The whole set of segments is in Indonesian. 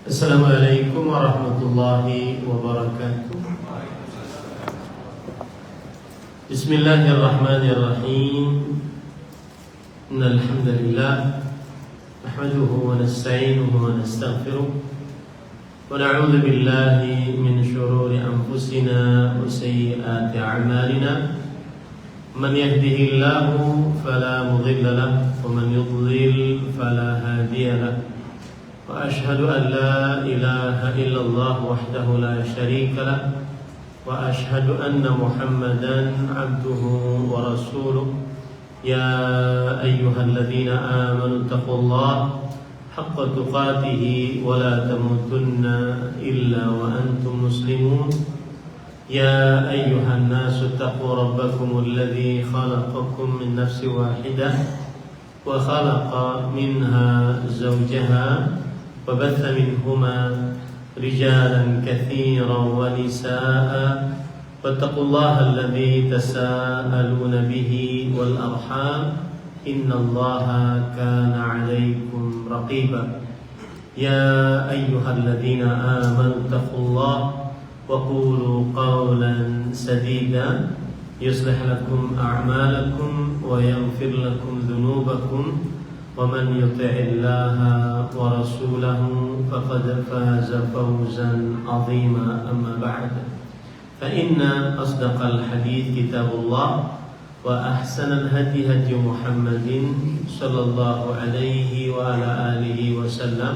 Assalamualaikum warahmatullahi wabarakatuh. Bismillahirrahmanirrahim. Innal hamdalillah nahmaduhu wa nasta'inuhu wa nastaghfiruh wa na'udzu billahi min shururi anfusina wa sayyiati a'malina. Man yahdihillahu fala mudilla lahu wa man yudlil fala hadiya lahu. وأشهد أن لا إله إلا الله وحده لا شريك له وأشهد أن محمدا عبده ورسوله يا أيها الذين آمنوا اتقوا الله حق تقاته ولا تموتن إلا وأنتم مسلمون يا أيها الناس اتقوا ربكم الذي خلقكم من نفس واحدة وخلق منها زوجها وبث منهما رجالا كثيرا ونساء واتقوا الله الذي تساءلون به والأرحام إن الله كان عليكم رقيبا يا أيها الذين آمنوا اتقوا الله وقولوا قولا سديدا يصلح لكم أعمالكم ويغفر لكم ذنوبكم ومن يطع الله ورسوله فقد فاز فوزا عظيما أما بعد فإن أصدق الحديث كتاب الله وأحسن الهدي هدي محمد صلى الله عليه وعلى آله وسلم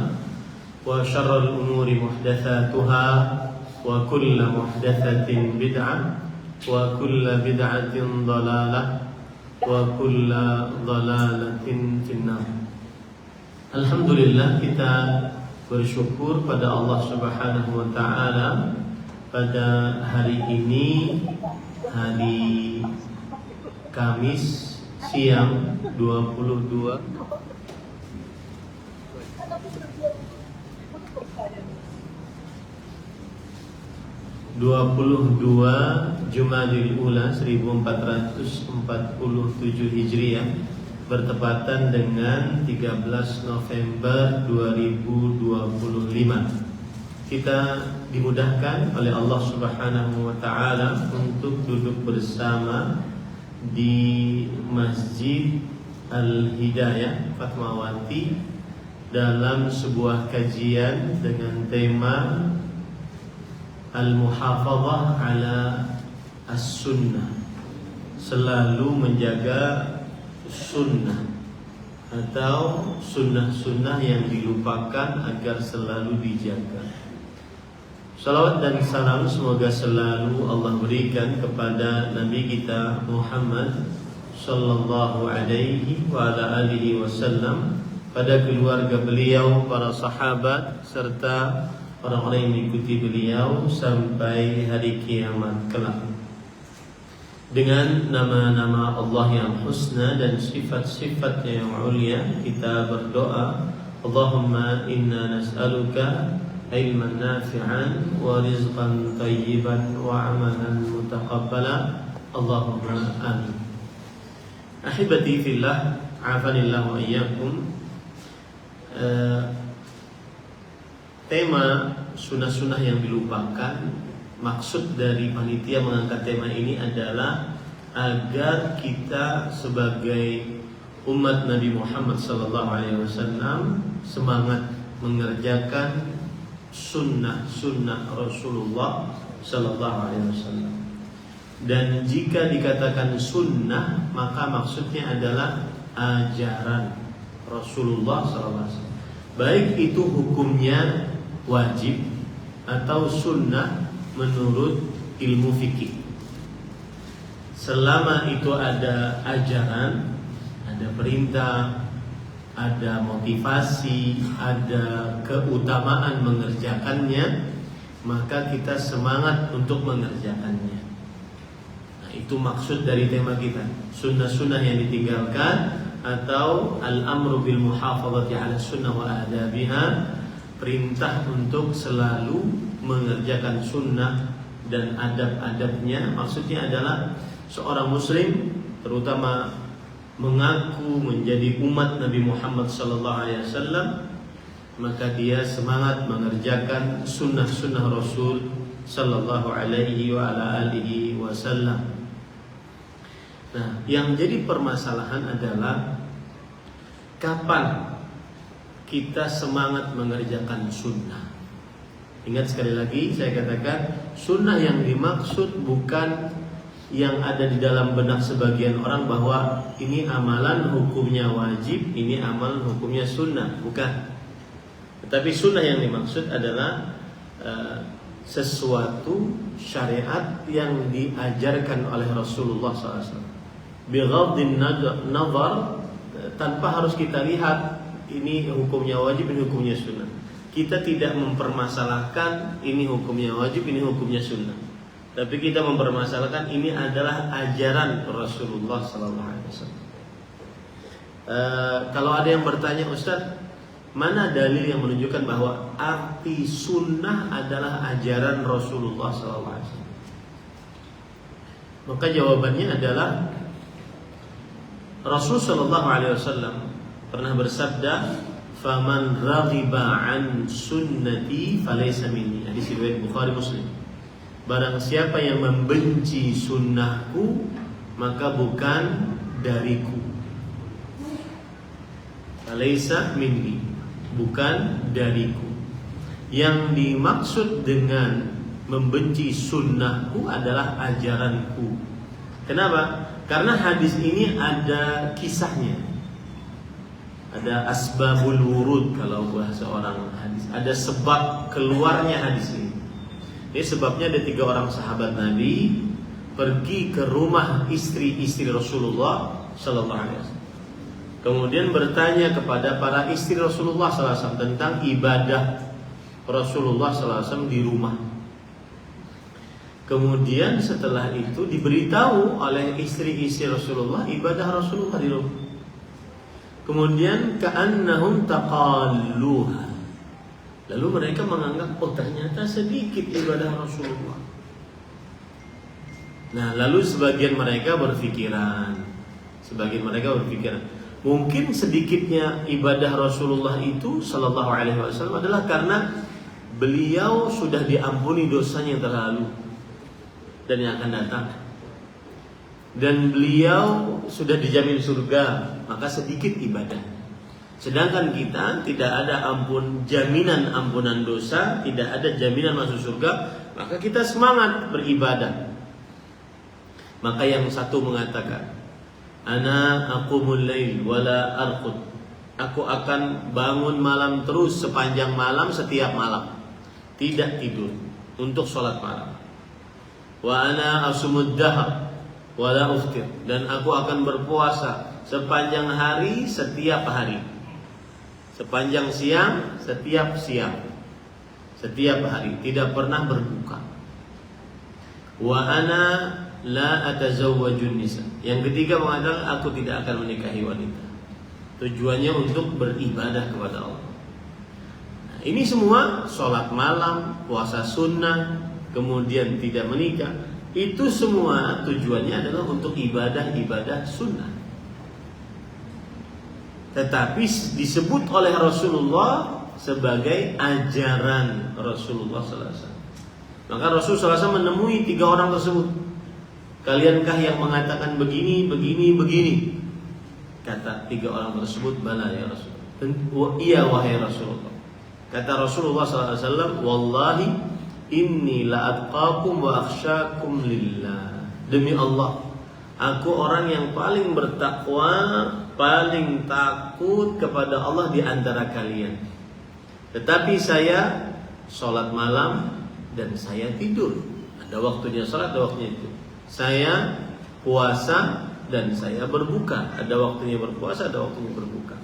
وشر الأمور محدثاتها وكل محدثة بدعة وكل بدعة ضلالة wa kulla dhalalatin finnar. Alhamdulillah, kita bersyukur pada Allah Subhanahu wa taala pada hari ini, hari Kamis siang 22 Jumadil Ula 1447 Hijriah bertepatan dengan 13 November 2025. Kita dimudahkan oleh Allah Subhanahu wa taala untuk duduk bersama di Masjid Al-Hidayah Fatmawati dalam sebuah kajian dengan tema Al-Muhafazah ala As-Sunnah, selalu menjaga sunnah atau sunnah-sunnah yang dilupakan agar selalu dijaga. Salawat dan salam semoga selalu Allah berikan kepada Nabi kita Muhammad sallallahu alaihi wa ala alihi wasallam, pada keluarga beliau, para sahabat, serta orang-orang yang mengikuti beliau sampai hari kiamat kelak. Dengan nama-nama Allah yang husna dan sifat-sifatnya yang ulia, kita berdoa, Allahumma inna nas'aluka ilman nafi'an wa rizqan tayyiban wa amalan mutaqabbala. Allahumma amin. Ahibati fillah, afanillahu wa iyyakum. Tema sunnah-sunnah yang dilupakan, maksud dari panitia mengangkat tema ini adalah agar kita sebagai umat Nabi Muhammad SAW semangat mengerjakan sunnah-sunnah Rasulullah SAW. Dan jika dikatakan sunnah, maka maksudnya adalah ajaran Rasulullah SAW. Baik itu hukumnya wajib atau sunnah menurut ilmu fikih. Selama itu ada ajaran, ada perintah, ada motivasi, ada keutamaan mengerjakannya, maka kita semangat untuk mengerjakannya. Nah, itu maksud dari tema kita, sunnah-sunnah yang ditinggalkan atau al-amru bil muhafazati 'ala sunnah wa adabiha, perintah untuk selalu mengerjakan sunnah dan adab-adabnya. Maksudnya adalah seorang muslim, terutama mengaku menjadi umat Nabi Muhammad SAW, maka dia semangat mengerjakan sunnah-sunnah Rasul sallallahu alaihi wa ala alihi wasallam. Nah, yang jadi permasalahan adalah kapan kita semangat mengerjakan sunnah. Ingat sekali lagi saya katakan, sunnah yang dimaksud bukan yang ada di dalam benak sebagian orang bahwa ini amalan hukumnya wajib, ini amalan hukumnya sunnah, bukan. Tetapi sunnah yang dimaksud adalah sesuatu syariat yang diajarkan oleh Rasulullah SAW. Bighaddin nazar, tanpa harus kita lihat ini hukumnya wajib, ini hukumnya sunnah. Kita tidak mempermasalahkan ini hukumnya wajib, ini hukumnya sunnah. Tapi kita mempermasalahkan ini adalah ajaran Rasulullah SAW. Kalau ada yang bertanya, Ustaz, mana dalil yang menunjukkan bahwa arti sunnah adalah ajaran Rasulullah SAW? Maka jawabannya adalah Rasulullah SAW pernah bersabda, "Faman raghiba an sunnati falaysa minni." Hadis riwayat Bukhari Muslim. Barang siapa yang membenci sunnahku, maka bukan dariku. Falaysa minni, bukan dariku. Yang dimaksud dengan membenci sunnahku adalah ajaranku. Kenapa? Karena hadis ini ada kisahnya. Ada asbabul wurud kalau bahasa orang hadis. Ada sebab keluarnya hadis ini. Ini sebabnya ada 3 orang sahabat Nabi pergi ke rumah istri-istri Rasulullah Sallallahu Alaihi Wasallam. Kemudian bertanya kepada para istri Rasulullah SAW tentang ibadah Rasulullah SAW di rumah. Kemudian setelah itu diberitahu oleh istri-istri Rasulullah ibadah Rasulullah di rumah. Kemudian ka'annahum taqalluha. Lalu mereka menganggap, oh ternyata sedikit ibadah Rasulullah. Nah, lalu sebagian mereka berpikiran, mungkin sedikitnya ibadah Rasulullah itu Sallallahu Alaihi Wasallam adalah karena beliau sudah diampuni dosanya yang terlalu dan yang akan datang, dan beliau sudah dijamin surga, maka sedikit ibadah. Sedangkan kita tidak ada jaminan ampunan dosa, tidak ada jaminan masuk surga, maka kita semangat beribadah. Maka yang satu mengatakan, ana aqumul lail wala arqud. Aku akan bangun malam terus sepanjang malam, setiap malam, tidak tidur untuk sholat malam. Wa ana asumud dahr wala uftir. Dan aku akan berpuasa sepanjang hari, setiap hari. Sepanjang siang, setiap siang, setiap hari, tidak pernah berbuka. Wa ana la atazawwajun nisa. Yang ketiga mengatakan, aku tidak akan menikahi wanita. Tujuannya untuk beribadah kepada Allah. Nah, ini semua sholat malam, puasa sunnah, kemudian tidak menikah. Itu semua tujuannya adalah untuk ibadah-ibadah sunnah. Tetapi disebut oleh Rasulullah sebagai ajaran Rasulullah SAW. Maka Rasulullah SAW menemui 3 orang tersebut. Kaliankah yang mengatakan begini, begini, begini? Kata 3 orang tersebut, bala ya Rasulullah. Iya wahai Rasulullah. Kata Rasulullah SAW, wallahi inni la'atqakum wa akhsyakum lillah. Demi Allah, aku orang yang paling bertakwa, paling takut kepada Allah di antara kalian. Tetapi saya sholat malam dan saya tidur. Ada waktunya sholat, ada waktunya itu. Saya puasa dan saya berbuka. Ada waktunya berpuasa, ada waktunya berbuka.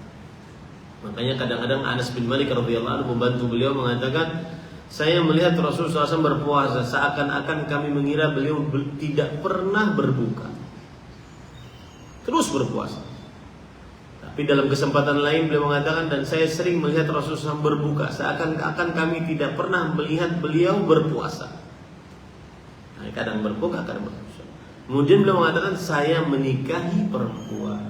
Makanya kadang-kadang Anas bin Malik radhiyallahu anhu membantu beliau mengatakan, saya melihat Rasulullah SAW berpuasa seakan-akan kami mengira beliau tidak pernah berbuka, terus berpuasa. Tapi dalam kesempatan lain beliau mengatakan, dan saya sering melihat Rasulullah SAW berbuka seakan-akan kami tidak pernah melihat beliau berpuasa. Nah, kadang berbuka, kadang berpuasa. Kemudian beliau mengatakan, saya menikahi perempuan.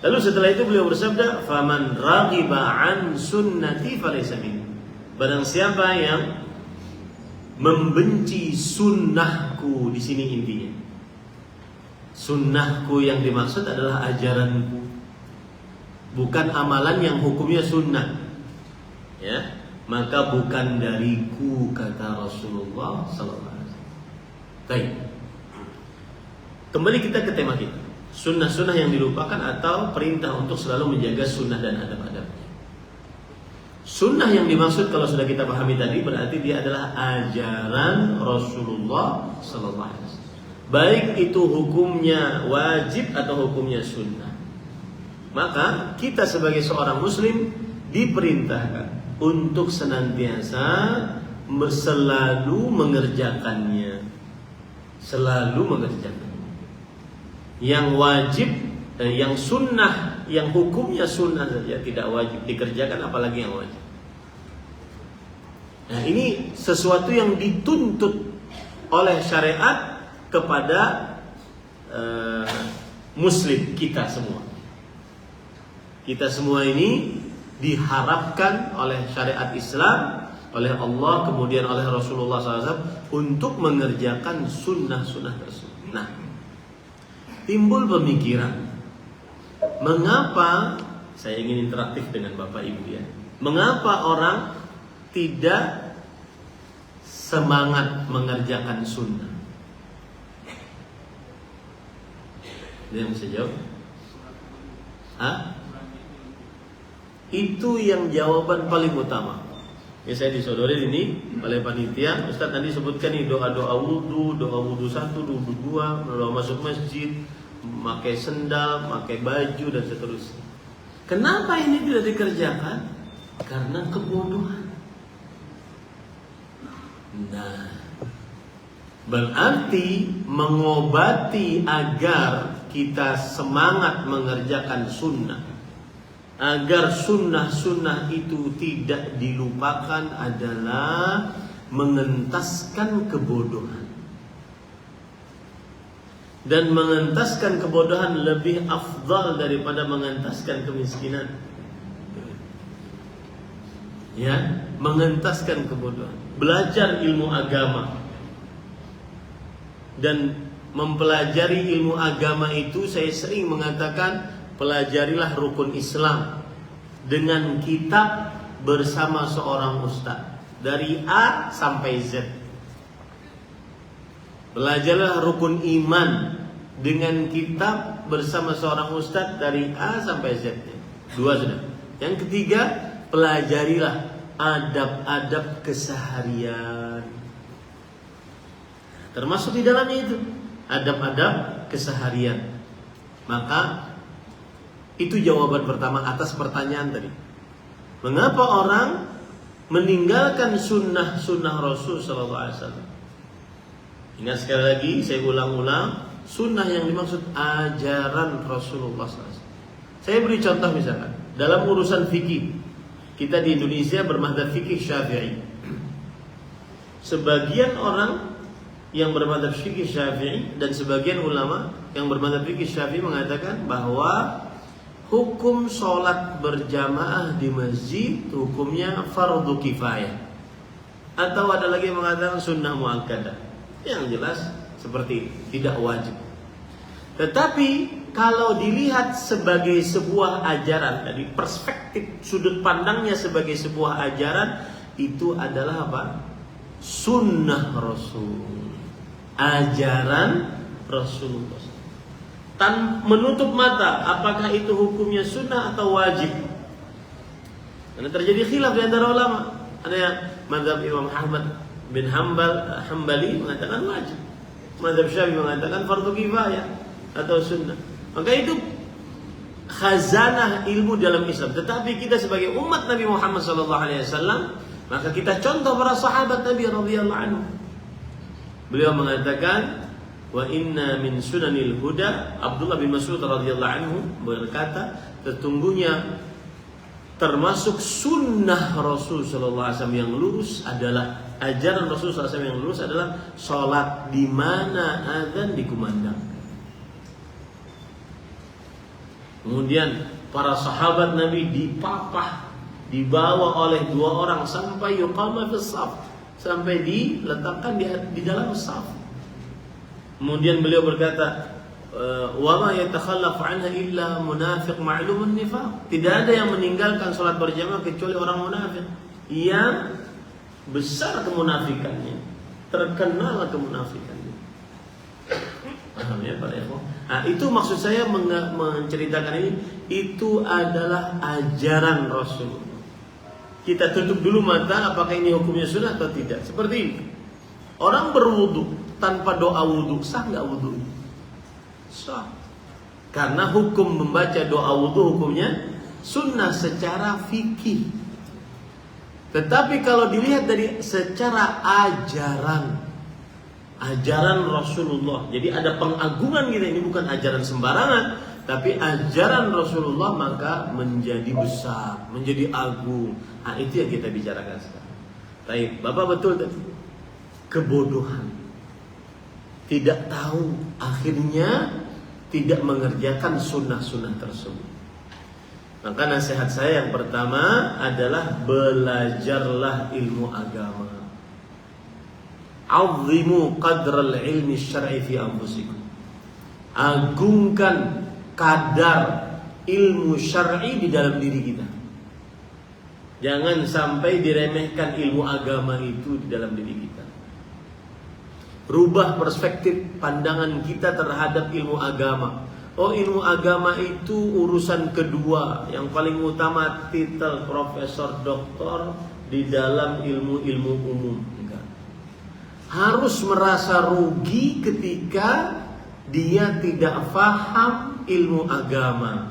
Lalu setelah itu beliau bersabda, "Faman raghiba an sunnati falaysa minni." Barang siapa yang membenci sunnahku, di sini intinya. Sunnahku yang dimaksud adalah ajaranku, bukan amalan yang hukumnya sunnah. Ya, maka bukan dariku, kata Rasulullah sallallahu alaihi wasallam. Baik. Kembali kita ke tema kita. Sunnah-sunnah yang dilupakan atau perintah untuk selalu menjaga sunnah dan adab-adabnya. Sunnah yang dimaksud kalau sudah kita pahami tadi berarti dia adalah ajaran Rasulullah sallallahu alaihi wasallam. Baik itu hukumnya wajib atau hukumnya sunnah. Maka kita sebagai seorang muslim diperintahkan untuk senantiasa selalu mengerjakannya. Selalu mengerjakannya. Yang wajib, yang sunnah, yang hukumnya sunnah saja tidak wajib dikerjakan, apalagi yang wajib. Nah, ini sesuatu yang dituntut oleh syariat kepada muslim kita semua. Kita semua ini diharapkan oleh syariat Islam, oleh Allah, kemudian oleh Rasulullah SAW untuk mengerjakan sunnah-sunnah tersebut. Nah, timbul pemikiran, mengapa, saya ingin interaktif dengan Bapak Ibu ya, mengapa orang tidak semangat mengerjakan sunnah? Dia bisa jawab? Itu yang jawaban paling utama. Ya, saya disodorin ini oleh panitia. Ustaz tadi sebutkan nih doa-doa wudu 1, wudu 2, doa masuk masjid, memakai sendal, memakai baju dan seterusnya. Kenapa ini tidak dikerjakan? Karena kebodohan. Nah, berarti mengobati agar kita semangat mengerjakan sunnah, agar sunnah-sunnah itu tidak dilupakan adalah mengentaskan kebodohan. Dan mengentaskan kebodohan lebih afdal daripada mengentaskan kemiskinan. Ya, mengentaskan kebodohan. Belajar ilmu agama. Dan mempelajari ilmu agama itu, saya sering mengatakan, pelajarilah rukun Islam dengan kitab bersama seorang ustaz dari A sampai Z. Belajarlah rukun iman dengan kitab bersama seorang ustaz dari A sampai Z. 2 sudah. Yang ketiga, pelajarilah adab-adab keseharian. Termasuk di dalamnya itu adab-adab keseharian. Maka itu jawaban pertama atas pertanyaan tadi. Mengapa orang meninggalkan sunnah-sunnah Rasul sallallahu alaihi wasallam? Ingat sekali lagi, saya ulang-ulang, sunnah yang dimaksud ajaran Rasulullah SAW. Saya beri contoh misalkan, dalam urusan fikih, kita di Indonesia bermadzhab fikih Syafi'i. Sebagian orang yang bermadzhab fikih Syafi'i dan sebagian ulama yang bermadzhab fikih Syafi'i mengatakan bahwa hukum sholat berjamaah di masjid hukumnya fardu kifayah, atau ada lagi yang mengatakan sunnah muakkadah. Yang jelas seperti itu, tidak wajib. Tetapi kalau dilihat sebagai sebuah ajaran, dari perspektif sudut pandangnya sebagai sebuah ajaran, itu adalah apa? Sunnah Rasul, ajaran Rasulullah. Menutup mata apakah itu hukumnya sunnah atau wajib. Karena terjadi khilaf di antara ulama. Ada yang mazhab Imam Ahmad bin Hambali mengatakan wajib, mazhab Syafi'i mengatakan fardu kifayah atau sunnah. Maka itu khazanah ilmu dalam Islam. Tetapi kita sebagai umat Nabi Muhammad SAW, maka kita contoh para sahabat Nabi radhiyallahu anhu. Beliau mengatakan, wa inna min sunanil huda. Abdullah bin Mas'ud radhiyallahu anhu berkata, sesungguhnya termasuk sunnah Rasul sallallahu alaihi wasallam yang lurus adalah, ajaran Rasul sallallahu alaihi wasallam yang lurus adalah salat di mana azan dikumandangkan. Kemudian para sahabat Nabi dipapah, dibawa oleh 2 orang sampai yuqama fis shaf, sampai diletakkan di dalam shaf. Kemudian beliau berkata, wa ma yatakhallafu anha illa munafiq ma'lumun nifaq. Tidak ada yang meninggalkan salat berjamaah kecuali orang munafik yang besar kemunafikannya, terkenal kemunafikannya. Paham ya para ikhwan? Nah, itu maksud saya menceritakan ini, itu adalah ajaran Rasul. Kita tutup dulu mata, apakah ini hukumnya sunnah atau tidak. Seperti ini. Orang berwudu tanpa doa wudu, sah nggak wudu? Sah. Karena hukum membaca doa wudu hukumnya sunnah secara fikih. Tetapi kalau dilihat dari secara ajaran Rasulullah, jadi ada pengagungan kita, ini bukan ajaran sembarangan, tapi ajaran Rasulullah, maka menjadi besar, menjadi agung. Nah, itu yang kita bicarakan sekarang. Baik, Bapak betul tadi. Kebodohan, tidak tahu, akhirnya tidak mengerjakan sunnah-sunnah tersebut. Maka nasihat saya yang pertama adalah belajarlah ilmu agama. Azzimu qadral ilmi syar'i fi anfusikum. Agungkan kadar ilmu syar'i di dalam diri kita. Jangan sampai diremehkan ilmu agama itu di dalam diri kita. Rubah perspektif pandangan kita terhadap ilmu agama. Oh, ilmu agama itu urusan kedua. Yang paling utama titel profesor, doktor di dalam ilmu-ilmu umum. Enggak. Harus merasa rugi ketika dia tidak paham ilmu agama.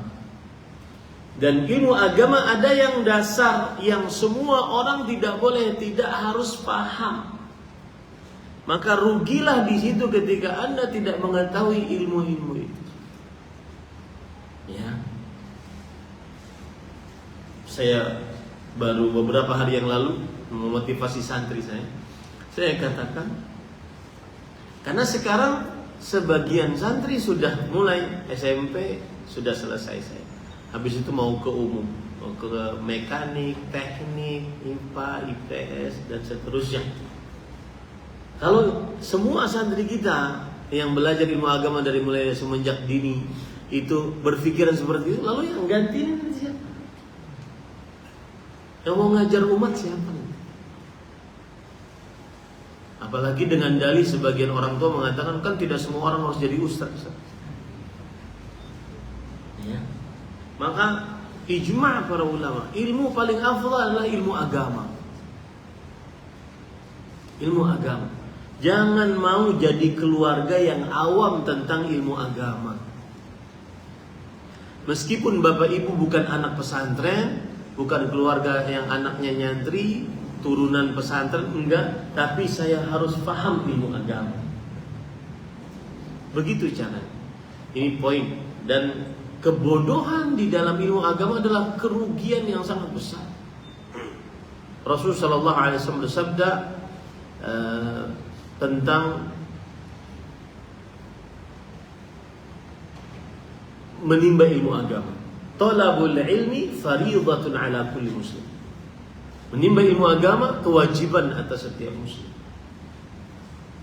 Dan ilmu agama ada yang dasar, yang semua orang tidak boleh, tidak harus paham. Maka rugilah di situ ketika Anda tidak mengetahui ilmu-ilmu itu. Ya. Saya baru beberapa hari yang lalu memotivasi santri saya katakan, karena sekarang sebagian santri sudah mulai SMP sudah selesai saya. Habis itu mau ke umum, mau ke mekanik, teknik, IPA, IPS dan seterusnya. Kalau semua santri kita yang belajar ilmu agama dari mulai semenjak dini itu berpikiran seperti itu, lalu yang gantiin siapa? Yang mau ngajar umat siapa? Apalagi dengan dalih sebagian orang tua mengatakan kan tidak semua orang harus jadi ustaz. Ya. Maka ijma' para ulama, ilmu paling afdal adalah ilmu agama. Ilmu agama. Jangan mau jadi keluarga yang awam tentang ilmu agama. Meskipun bapak ibu bukan anak pesantren, bukan keluarga yang anaknya nyantri, turunan pesantren, enggak, tapi saya harus paham ilmu agama. Begitu caranya. Ini poin. Dan kebodohan di dalam ilmu agama adalah kerugian yang sangat besar. Rasulullah sallallahu alaihi wasallam bersabda tentang menimba ilmu agama. Talabul ilmi fariidatun ala kulli muslim. Menimba ilmu agama kewajiban atas setiap muslim.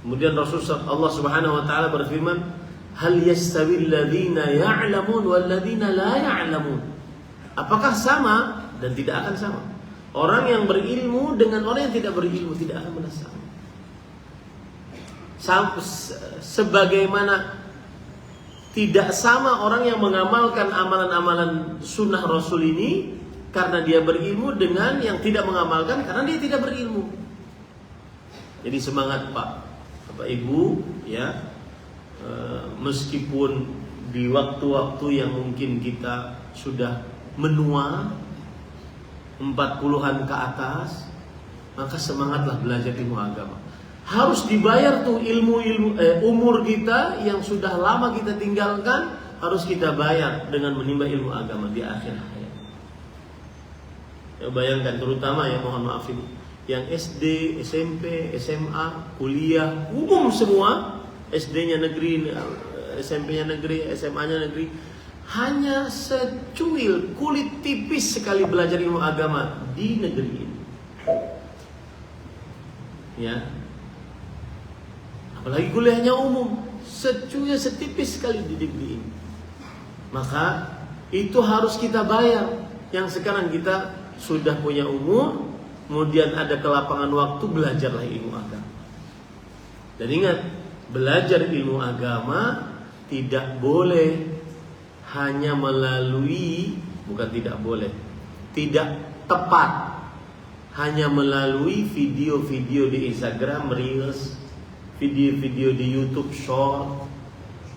Kemudian Rasulullah Allah Subhanahu wa taala berfirman, "Hal yastawil ladzina ya'lamun wal ladzina la ya'lamun?" Apakah sama? Dan tidak akan sama. Orang yang berilmu dengan orang yang tidak berilmu tidak akan sama. Sebagaimana tidak sama orang yang mengamalkan amalan-amalan sunnah Rasul ini karena dia berilmu dengan yang tidak mengamalkan karena dia tidak berilmu. Jadi semangat Pak, Bapak Ibu, ya, meskipun di waktu-waktu yang mungkin kita sudah menua 40-an ke atas, maka semangatlah belajar ilmu agama. Harus dibayar tuh umur kita yang sudah lama kita tinggalkan, harus kita bayar dengan menimba ilmu agama di akhir hayat. Ya, bayangkan terutama ya, mohon maaf ini, yang SD, SMP, SMA, kuliah, umum semua, SD-nya negeri, SMP-nya negeri, SMA-nya negeri, hanya secuil, kulit tipis sekali belajar ilmu agama di negeri ini. Ya. Apalagi kuliahnya umum, secuil, setipis sekali di negeri ini. Maka itu harus kita bayar. Yang sekarang kita sudah punya umur, kemudian ada kelapangan waktu, belajarlah ilmu agama. Dan ingat, belajar ilmu agama tidak boleh hanya melalui, bukan tidak boleh, tidak tepat hanya melalui video-video di Instagram Reels, video-video di YouTube Short,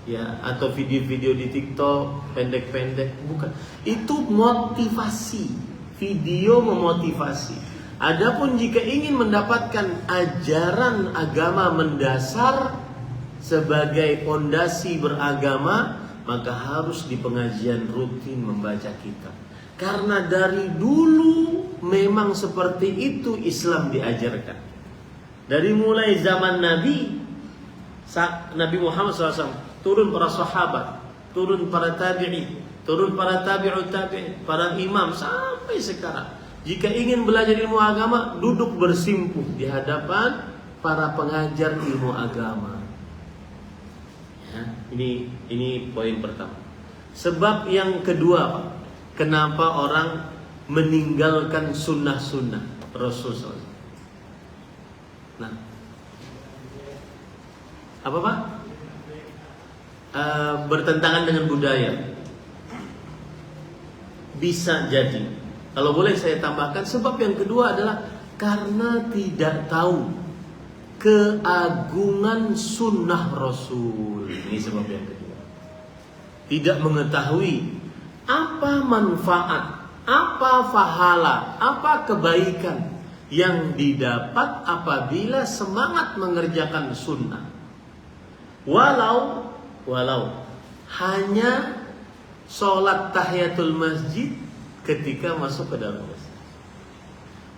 ya, atau video-video di TikTok pendek-pendek. Bukan, itu motivasi, video memotivasi. Adapun jika ingin mendapatkan ajaran agama mendasar sebagai fondasi beragama, maka harus di pengajian rutin membaca kitab. Karena dari dulu memang seperti itu Islam diajarkan. Dari mulai zaman Nabi Muhammad SAW, turun para sahabat, turun para tabi'in, turun para tabi'ut tabi'in, para imam, sampai sekarang. Jika ingin belajar ilmu agama, duduk bersimpuh di hadapan para pengajar ilmu agama. Ya, ini poin pertama. Sebab yang kedua, Pak, kenapa orang meninggalkan sunnah-sunnah Rasulullah? Nah, apa Pak? Bertentangan dengan budaya. Bisa jadi. Kalau boleh saya tambahkan, sebab yang kedua adalah karena tidak tahu keagungan sunnah Rasul. Ini sebab yang kedua. Tidak mengetahui apa manfaat, apa pahala, apa kebaikan yang didapat apabila semangat mengerjakan sunnah. Walau hanya sholat tahiyatul masjid ketika masuk ke dalam masjid.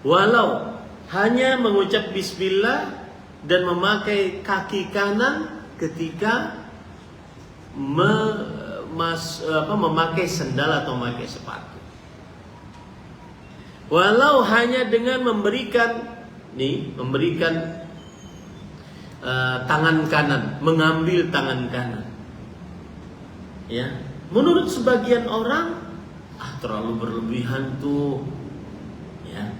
Walau hanya mengucap bismillah dan memakai kaki kanan ketika memakai sendal atau memakai sepatu. Walau hanya dengan memberikan tangan kanan, mengambil tangan kanan. Ya, menurut sebagian orang, terlalu berlebihan tuh. Ya.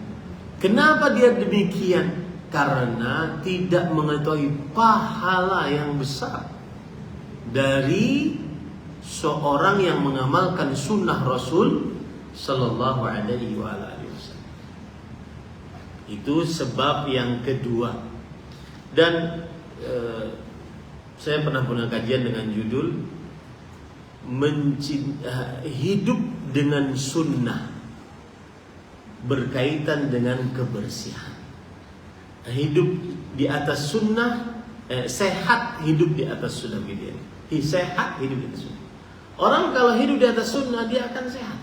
Kenapa dia demikian? Karena tidak mengetahui pahala yang besar dari seorang yang mengamalkan sunnah Rasul Sallallahu Alaihi Wasallam. Itu sebab yang kedua. Dan saya pernah punya kajian dengan judul hidup dengan sunnah berkaitan dengan kebersihan. Hidup di atas sunnah, sehat hidup di atas sunnah. Sehat hidup di atas sunnah. Orang kalau hidup di atas sunnah, dia akan sehat.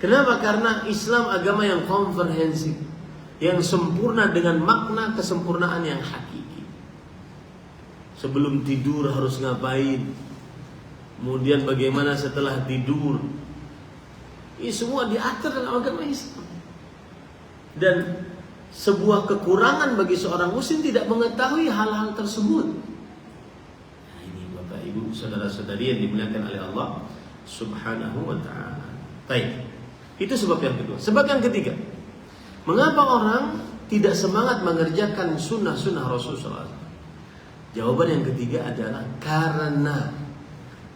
Kenapa? Karena Islam agama yang komprehensif, yang sempurna dengan makna kesempurnaan yang hakiki. Sebelum tidur harus ngapain, kemudian bagaimana setelah tidur, ini semua diatur dalam agama Islam. Dan sebuah kekurangan bagi seorang muslim tidak mengetahui hal-hal tersebut. Nah, ini Bapak Ibu saudara-saudari yang dimuliakan oleh Allah Subhanahu wa ta'ala. Baik, itu sebab yang kedua. Sebab yang ketiga, mengapa orang tidak semangat mengerjakan sunnah-sunnah Rasulullah SAW? Jawaban yang ketiga adalah karena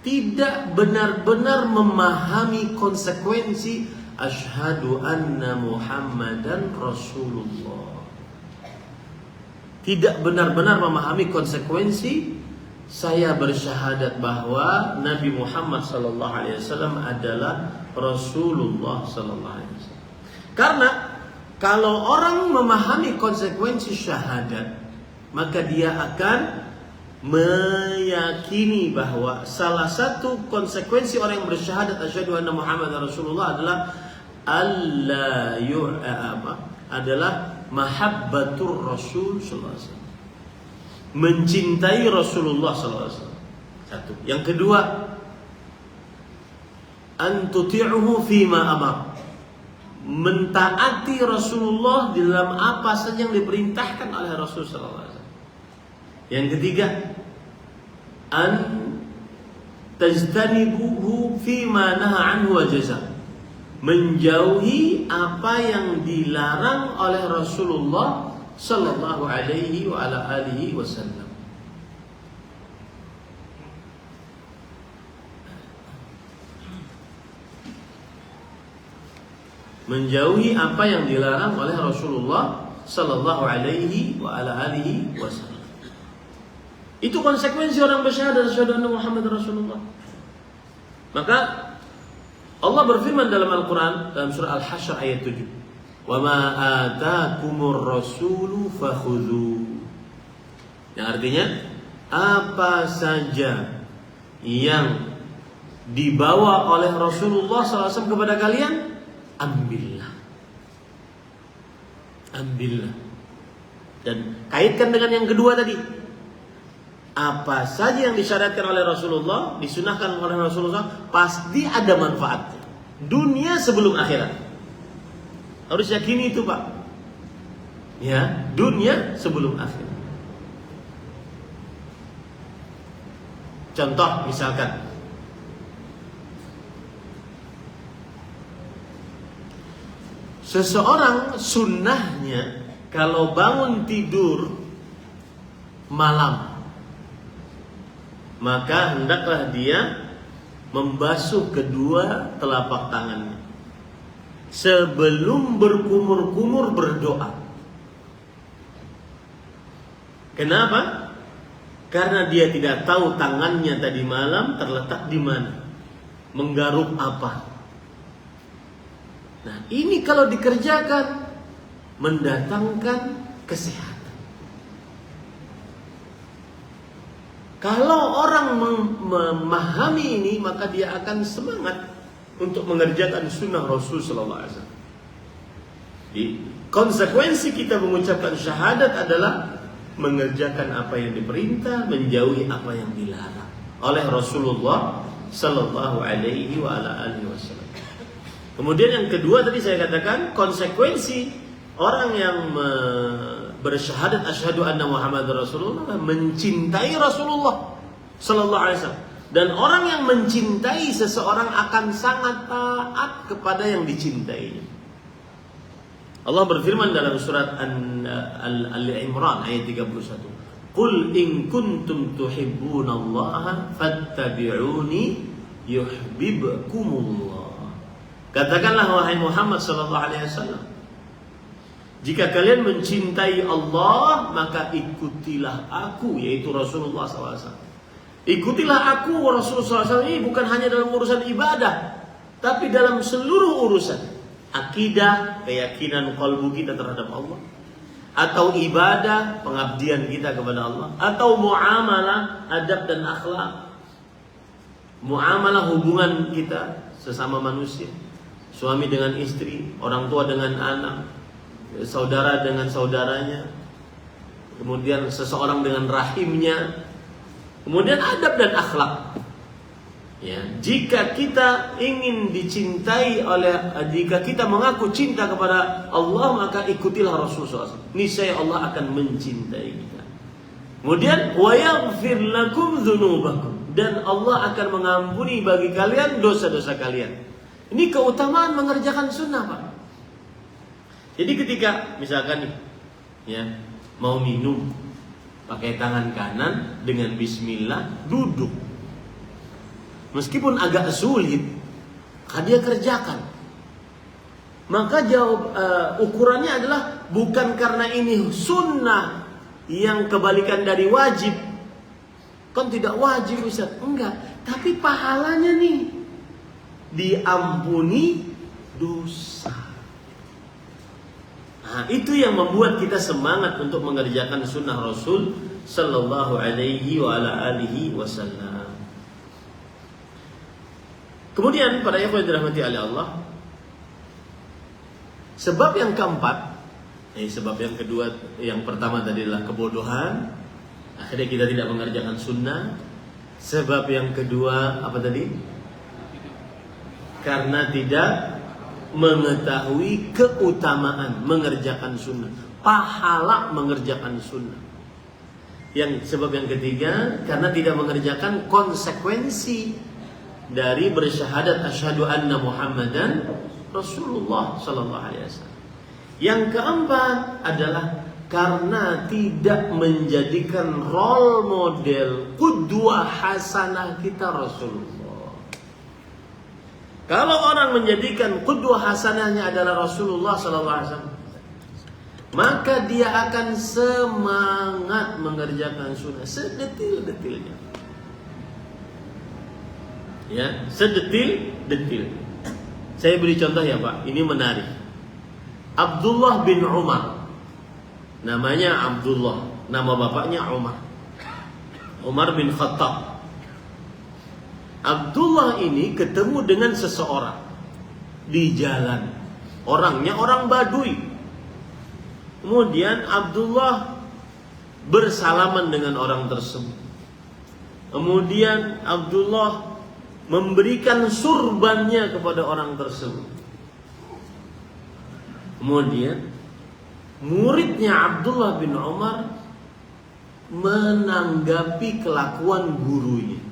tidak benar-benar memahami konsekuensi asyhadu anna Muhammadan Rasulullah. Tidak benar-benar memahami konsekuensi saya bersyahadat bahwa Nabi Muhammad SAW adalah Rasulullah SAW. Karena kalau orang memahami konsekuensi syahadat, maka dia akan meyakini bahwa salah satu konsekuensi orang yang bersyahadat asyhadu anna Muhammadar Rasulullah adalah mahabbatur Rasul sallallahu alaihi wasallam. Mencintai Rasulullah sallallahu alaihi wasallam. Satu. Yang kedua, an tuti'uhu fima amar. Mentaati Rasulullah di dalam apa saja yang diperintahkan oleh Rasul sallallahu alaihi wasallam. Yang ketiga, an tajtanibuhu fima naha anhu wa jaza. Menjauhi apa yang dilarang oleh Rasulullah sallallahu alaihi wa ala alihi wasallam. Menjauhi apa yang dilarang oleh Rasulullah sallallahu alaihi wa ala alihi wasallam. Itu konsekuensi orang bersyahadat asyhadu anna Muhammadar Rasulullah. Maka Allah berfirman dalam Al-Quran dalam surah Al-Hasyr ayat 7, "Wa ma ataakumur rasulu fakhudhu." Yang artinya, apa saja yang dibawa oleh Rasulullah SAW kepada kalian, ambillah. Ambillah. Dan kaitkan dengan yang kedua tadi. Apa saja yang disyariatkan oleh Rasulullah, disunahkan oleh Rasulullah, pasti ada manfaatnya. Dunia sebelum akhirat. Harus yakini itu, Pak. Ya, dunia sebelum akhirat. Contoh misalkan, seseorang sunnahnya kalau bangun tidur malam, maka hendaklah dia membasuh kedua telapak tangannya sebelum berkumur-kumur berdoa. Kenapa? Karena dia tidak tahu tangannya tadi malam terletak di mana, menggaruk apa. Nah, ini kalau dikerjakan mendatangkan kesehatan. Kalau orang memahami ini, maka dia akan semangat untuk mengerjakan sunnah Rasul sallallahu alaihi wasallam. Jadi, konsekuensi kita mengucapkan syahadat adalah mengerjakan apa yang diperintah, menjauhi apa yang dilarang oleh Rasulullah sallallahu alaihi wasallam. Kemudian yang kedua tadi saya katakan, konsekuensi orang yang bersyahadat asyhadu anna Muhammadar Rasulullah mencintai Rasulullah sallallahu alaihi wasallam. Dan orang yang mencintai seseorang akan sangat taat kepada yang dicintainya. Allah berfirman dalam surat Al-Imran ayat 31. Qul in kuntum tuhibbunallaha fattabi'uni yuhibbukumullah. Katakanlah wahai Muhammad sallallahu alaihi wasallam, jika kalian mencintai Allah, maka ikutilah aku, yaitu Rasulullah SAW. Ikutilah aku, Rasulullah SAW ini bukan hanya dalam urusan ibadah, tapi dalam seluruh urusan. Akidah, keyakinan kalbu kita terhadap Allah. Atau ibadah, pengabdian kita kepada Allah. Atau muamalah, adab dan akhlak. Muamalah hubungan kita sesama manusia. Suami dengan istri, orang tua dengan anak, saudara dengan saudaranya, kemudian seseorang dengan rahimnya, kemudian adab dan akhlak. Ya, jika kita ingin dicintai jika kita mengaku cinta kepada Allah, maka ikutilah Rasulullah SAW. Niscaya Allah akan mencintai kita. Kemudian wa yaghfir lakum dzunubakum, dan Allah akan mengampuni bagi kalian dosa-dosa kalian. Ini keutamaan mengerjakan sunnah, Pak. Jadi ketika misalkan nih, ya, mau minum pakai tangan kanan dengan bismillah, duduk. Meskipun agak sulit, dia kerjakan. Maka ukurannya adalah bukan karena ini sunnah yang kebalikan dari wajib. Kan tidak wajib, Ustaz. Enggak, tapi pahalanya nih diampuni dosa. Nah, itu yang membuat kita semangat untuk mengerjakan sunnah Rasul sallallahu alaihi wa ala alihi wasallam. Kemudian para ikhwan dirahmati oleh Allah, sebab yang keempat, sebab yang kedua, yang pertama tadi adalah kebodohan, akhirnya kita tidak mengerjakan sunnah. Sebab yang kedua apa tadi? karena tidak mengetahui keutamaan mengerjakan sunnah, pahala mengerjakan sunnah. Sebab yang ketiga, karena tidak mengerjakan konsekuensi dari bersyahadat asyhadu anna Muhammadan Rasulullah sallallahu alaihi wasallam. Yang keempat adalah karena tidak menjadikan role model qudwah hasanah kita Rasulullah. Kalau orang menjadikan qudwah hasanahnya adalah Rasulullah sallallahu alaihi wasallam, maka dia akan semangat mengerjakan sunnah sedetil-detilnya. Ya, sedetil-detil. Saya beri contoh ya Pak, ini menarik. Abdullah bin Umar. Namanya Abdullah, nama bapaknya Umar. Umar bin Khattab. Abdullah ini ketemu dengan seseorang di jalan. Orangnya orang Badui. Kemudian Abdullah bersalaman dengan orang tersebut. Kemudian Abdullah memberikan surbannya kepada orang tersebut. Kemudian muridnya Abdullah bin Umar menanggapi kelakuan gurunya.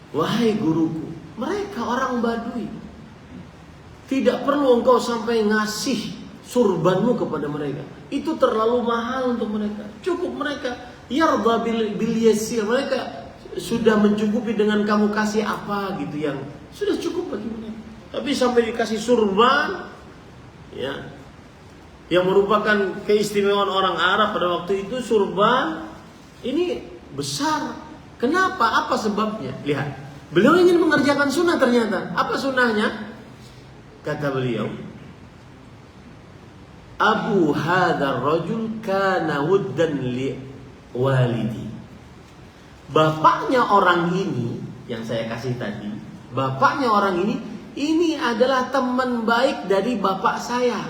Wahai guruku, mereka orang Badui. Tidak perlu engkau sampai ngasih surbanmu kepada mereka. Itu terlalu mahal untuk mereka. Cukup mereka yarda bil yasir. Mereka sudah mencukupi dengan kamu kasih apa gitu yang sudah cukup bagi mereka. Tapi sampai dikasih surban, ya, yang merupakan keistimewaan orang Arab pada waktu itu, surban ini besar. Kenapa? Apa sebabnya? Lihat, beliau ingin mengerjakan sunnah ternyata. Apa sunnahnya? Kata beliau, Abu hadzal rajul kana wuddan li walidi. Bapaknya orang ini yang saya kasih tadi, bapaknya orang ini adalah teman baik dari bapak saya,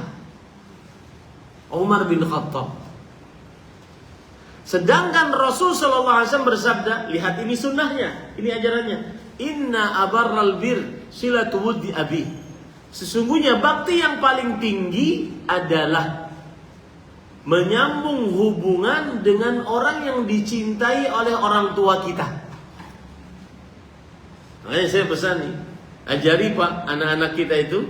Umar bin Khattab. Sedangkan Rasul sallallahu alaihi wasallam bersabda, lihat ini sunnahnya, ini ajarannya. Inna abarral bir silatu wuddi abi. Sesungguhnya bakti yang paling tinggi adalah menyambung hubungan dengan orang yang dicintai oleh orang tua kita. Makanya saya pesan nih, ajari Pak anak-anak kita itu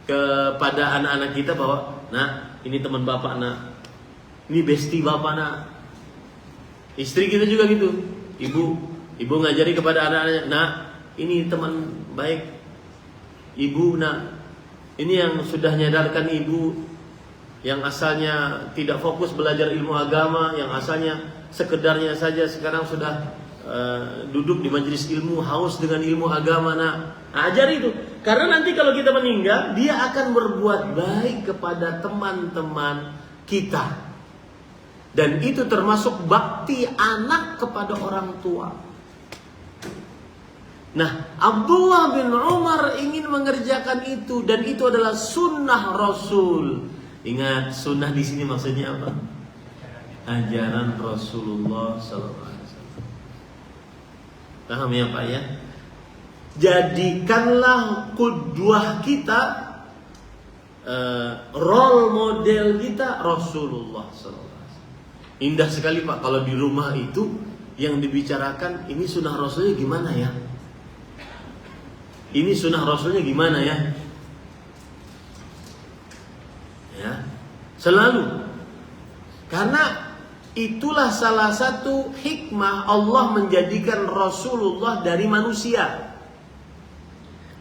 kepada anak-anak kita bahwa, nak, ini teman bapak nak, ini bestie bapak nak. Istri kita juga gitu, ibu ngajari kepada anak-anaknya, nak, ini teman baik ibu nak, ini yang sudah nyadarkan ibu, yang asalnya tidak fokus belajar ilmu agama, yang asalnya sekedarnya saja sekarang sudah duduk di majelis ilmu, haus dengan ilmu agama nak. Ajar itu, karena nanti kalau kita meninggal, dia akan berbuat baik kepada teman-teman kita, dan itu termasuk bakti anak kepada orang tua. Nah, Abdullah bin Umar ingin mengerjakan itu, dan itu adalah sunnah Rasul. Ingat, sunnah di sini maksudnya apa? Ajaran Rasulullah SAW. Paham ya Pak ya? Jadikanlah qudwah kita, role model kita Rasulullah SAW. Indah sekali Pak kalau di rumah itu yang dibicarakan, ini sunnah Rasulnya gimana ya? Ini sunnah Rasulnya gimana ya? Ya, selalu. Karena itulah salah satu hikmah Allah menjadikan Rasulullah dari manusia,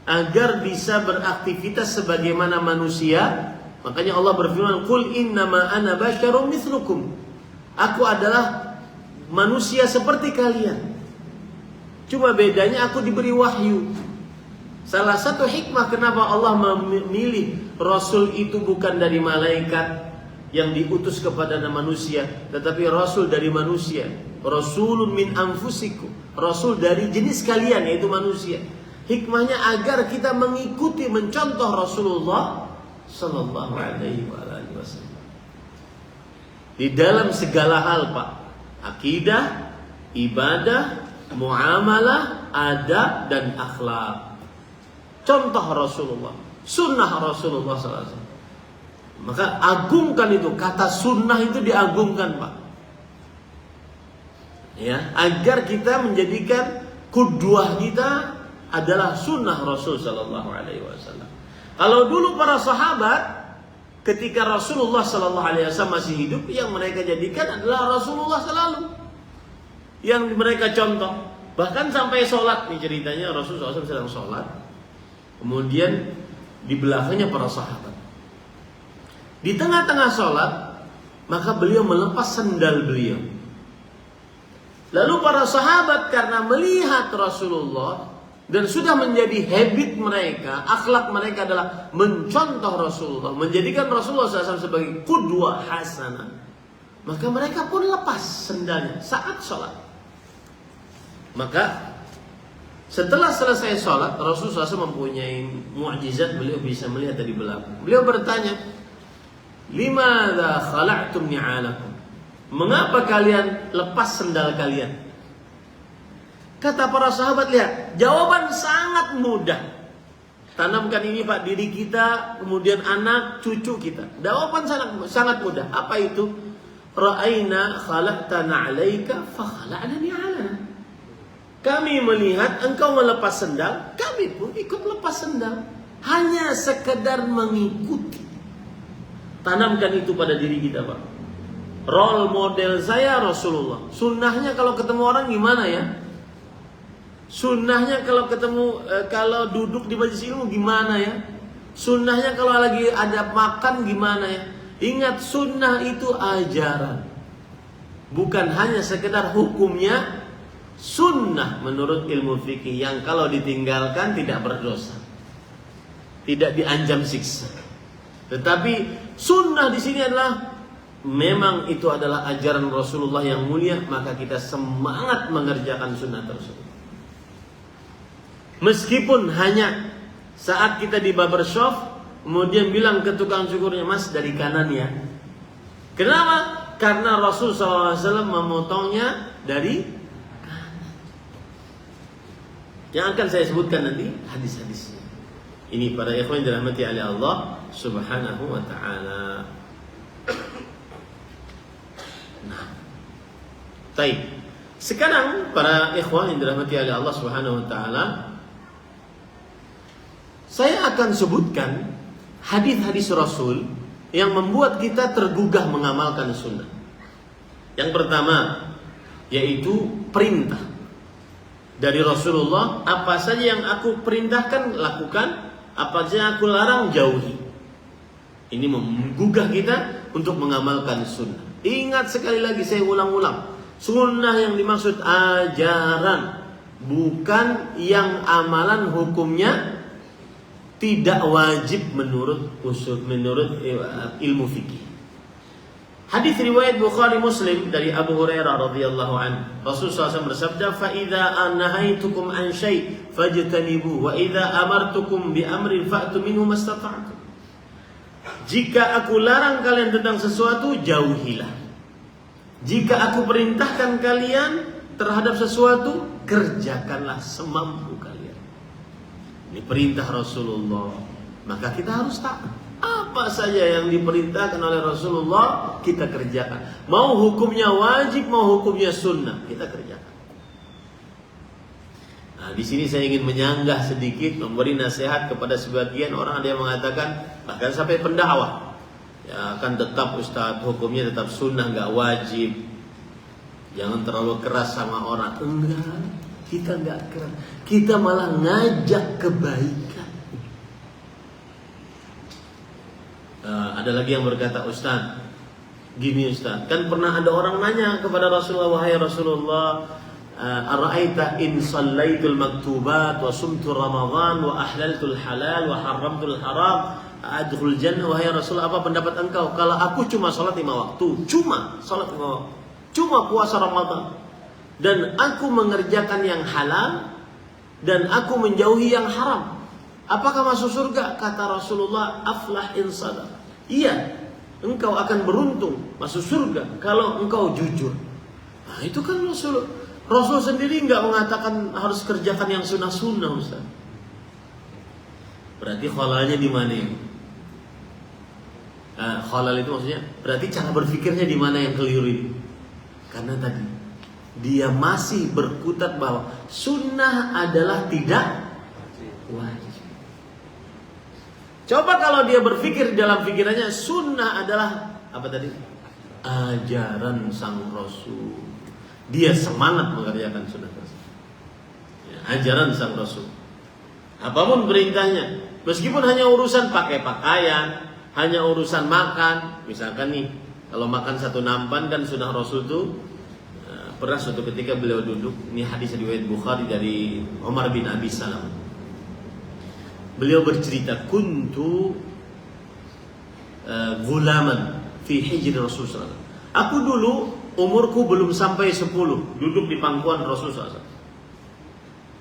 agar bisa beraktivitas sebagaimana manusia. Makanya Allah berfirman, "Qul innama ana basyarum mitslukum." Aku adalah manusia seperti kalian. Cuma bedanya aku diberi wahyu. Salah satu hikmah kenapa Allah memilih Rasul itu bukan dari malaikat yang diutus kepada manusia, tetapi Rasul dari manusia. Rasulun min anfusikum, Rasul dari jenis kalian, yaitu manusia. Hikmahnya agar kita mengikuti, mencontoh Rasulullah Sallallahu Alaihi Wasallam di dalam segala hal Pak. Akidah, ibadah, muamalah, adab, dan akhlak. contoh Rasulullah, sunnah Rasulullah SAW. Maka agungkan itu, kata sunnah itu diagungkan, Pak. Ya, agar kita menjadikan qudwah kita adalah sunnah Rasul Sallallahu Alaihi Wasallam. Kalau dulu para sahabat ketika Rasulullah Sallallahu Alaihi Wasallam masih hidup, yang mereka jadikan adalah Rasulullah selalu, yang mereka contoh. Bahkan sampai sholat nih ceritanya, Rasulullah SAW sedang sholat, kemudian di belakangnya para sahabat. Di tengah-tengah sholat, maka beliau melepas sendal beliau. Lalu para sahabat karena melihat Rasulullah dan sudah menjadi habit mereka, akhlak mereka adalah mencontoh Rasulullah, menjadikan Rasulullah SAW sebagai qudwah hasanah, maka mereka pun lepas sendalnya saat sholat. Maka setelah selesai sholat, Rasulullah SAW mempunyai mukjizat, beliau bisa melihat dari belakang. Beliau bertanya, "Limadza khala'tum ni'alakum?" Mengapa kalian lepas sendal kalian? Kata para sahabat, lihat, jawaban sangat mudah. Tanamkan ini Pak, diri kita, kemudian anak, cucu kita. Jawaban sangat mudah. Apa itu? Ra'aina khalaqtana 'alaika fa khala'na ni'alana. Kami melihat engkau melepas sendal, kami pun ikut lepas sendal. Hanya sekedar mengikuti. Tanamkan itu pada diri kita, Pak. Role model saya Rasulullah. Sunnahnya kalau ketemu orang gimana ya? Sunnahnya kalau ketemu, kalau duduk di majelis ilmu gimana ya? Sunnahnya kalau lagi ada makan gimana ya? Ingat, sunnah itu ajaran, bukan hanya sekedar hukumnya. Sunnah menurut ilmu fikih yang kalau ditinggalkan tidak berdosa, tidak diancam siksa. Tetapi sunnah di sini adalah memang itu adalah ajaran Rasulullah yang mulia, maka kita semangat mengerjakan sunnah tersebut. Meskipun hanya saat kita di barbershop, kemudian bilang ke tukang cukurnya, "Mas, dari kanan ya." Kenapa? Karena Rasulullah SAW memotongnya dari kanan. Yang akan saya sebutkan nanti hadis-hadisnya. Ini para ikhwan yang dirahmati oleh Allah Subhanahu wa ta'ala. Nah, baik. Sekarang para ikhwan yang dirahmati oleh Allah Subhanahu wa ta'ala, saya akan sebutkan hadis-hadis Rasul yang membuat kita tergugah mengamalkan sunnah. Yang pertama, yaitu perintah dari Rasulullah, apa saja yang aku perintahkan lakukan, apa saja yang aku larang jauhi. Ini menggugah kita untuk mengamalkan sunnah. Ingat sekali lagi, saya ulang-ulang, sunnah yang dimaksud ajaran, bukan yang amalan hukumnya tidak wajib menurut ilmu fikih. Hadis riwayat Bukhari Muslim dari Abu Hurairah radhiyallahu anhu. Rasulullah SAW bersabda, "Fa idza nahaitukum an syai' fajtanibu wa idza amartukum bi amrin fa'tu minhu mastata'tum." Jika aku larang kalian tentang sesuatu, jauhilah. Jika aku perintahkan kalian terhadap sesuatu, kerjakanlah semampu kalian. Ini perintah Rasulullah, maka kita harus taat. Apa saja yang diperintahkan oleh Rasulullah kita kerjakan. Mau hukumnya wajib, mau hukumnya sunnah, kita kerjakan. Nah, di sini saya ingin menyanggah sedikit, memberi nasihat kepada sebagian orang. Ada yang mengatakan, bahkan sampai pendakwah, ya kan tetap Ustadz, hukumnya tetap sunnah, nggak wajib. Jangan terlalu keras sama orang. Enggak, kita nggak keras. Kita malah ngajak kebaikan. Ada lagi yang berkata, "Ustaz, gini Ustaz, kan pernah ada orang nanya kepada Rasulullah, wahai Rasulullah, ara'aita in sallaitul maktubat wa sumtu Ramadan wa ahlaltul halal wa haramtul haram adkhul jannah?" Wahai Rasulullah, apa pendapat engkau kalau aku cuma salat 5 waktu, cuma salat 5 waktu, cuma puasa Ramadan, dan aku mengerjakan yang halal dan aku menjauhi yang haram, apakah masuk surga? Kata Rasulullah, "Aflah in sadaq." Iya, engkau akan beruntung masuk surga kalau engkau jujur. Nah, itu kan Rasul sendiri nggak mengatakan harus kerjakan yang sunnah-sunnah, Ustaz. Berarti khalalnya di mana ini? Khalal itu maksudnya berarti cara berpikirnya di mana yang keliru ini? Karena tadi dia masih berkutat bahwa sunnah adalah tidak wajib. Coba kalau dia berpikir dalam pikirannya sunnah adalah apa tadi? Ajaran sang Rasul. Dia semangat mengerjakan sunnah tersebut. Ya, ajaran sang Rasul. Apapun perintahnya, meskipun hanya urusan pakai pakaian, hanya urusan makan, misalkan nih, kalau makan satu nampan kan sunnah Rasul itu pernah suatu ketika beliau duduk, ini hadis riwayat Bukhari dari Umar bin Abi Salam. Beliau bercerita, kuntu gulaman fi hijri Rasulullah. Aku dulu umurku belum sampai 10, duduk di pangkuan Rasulullah.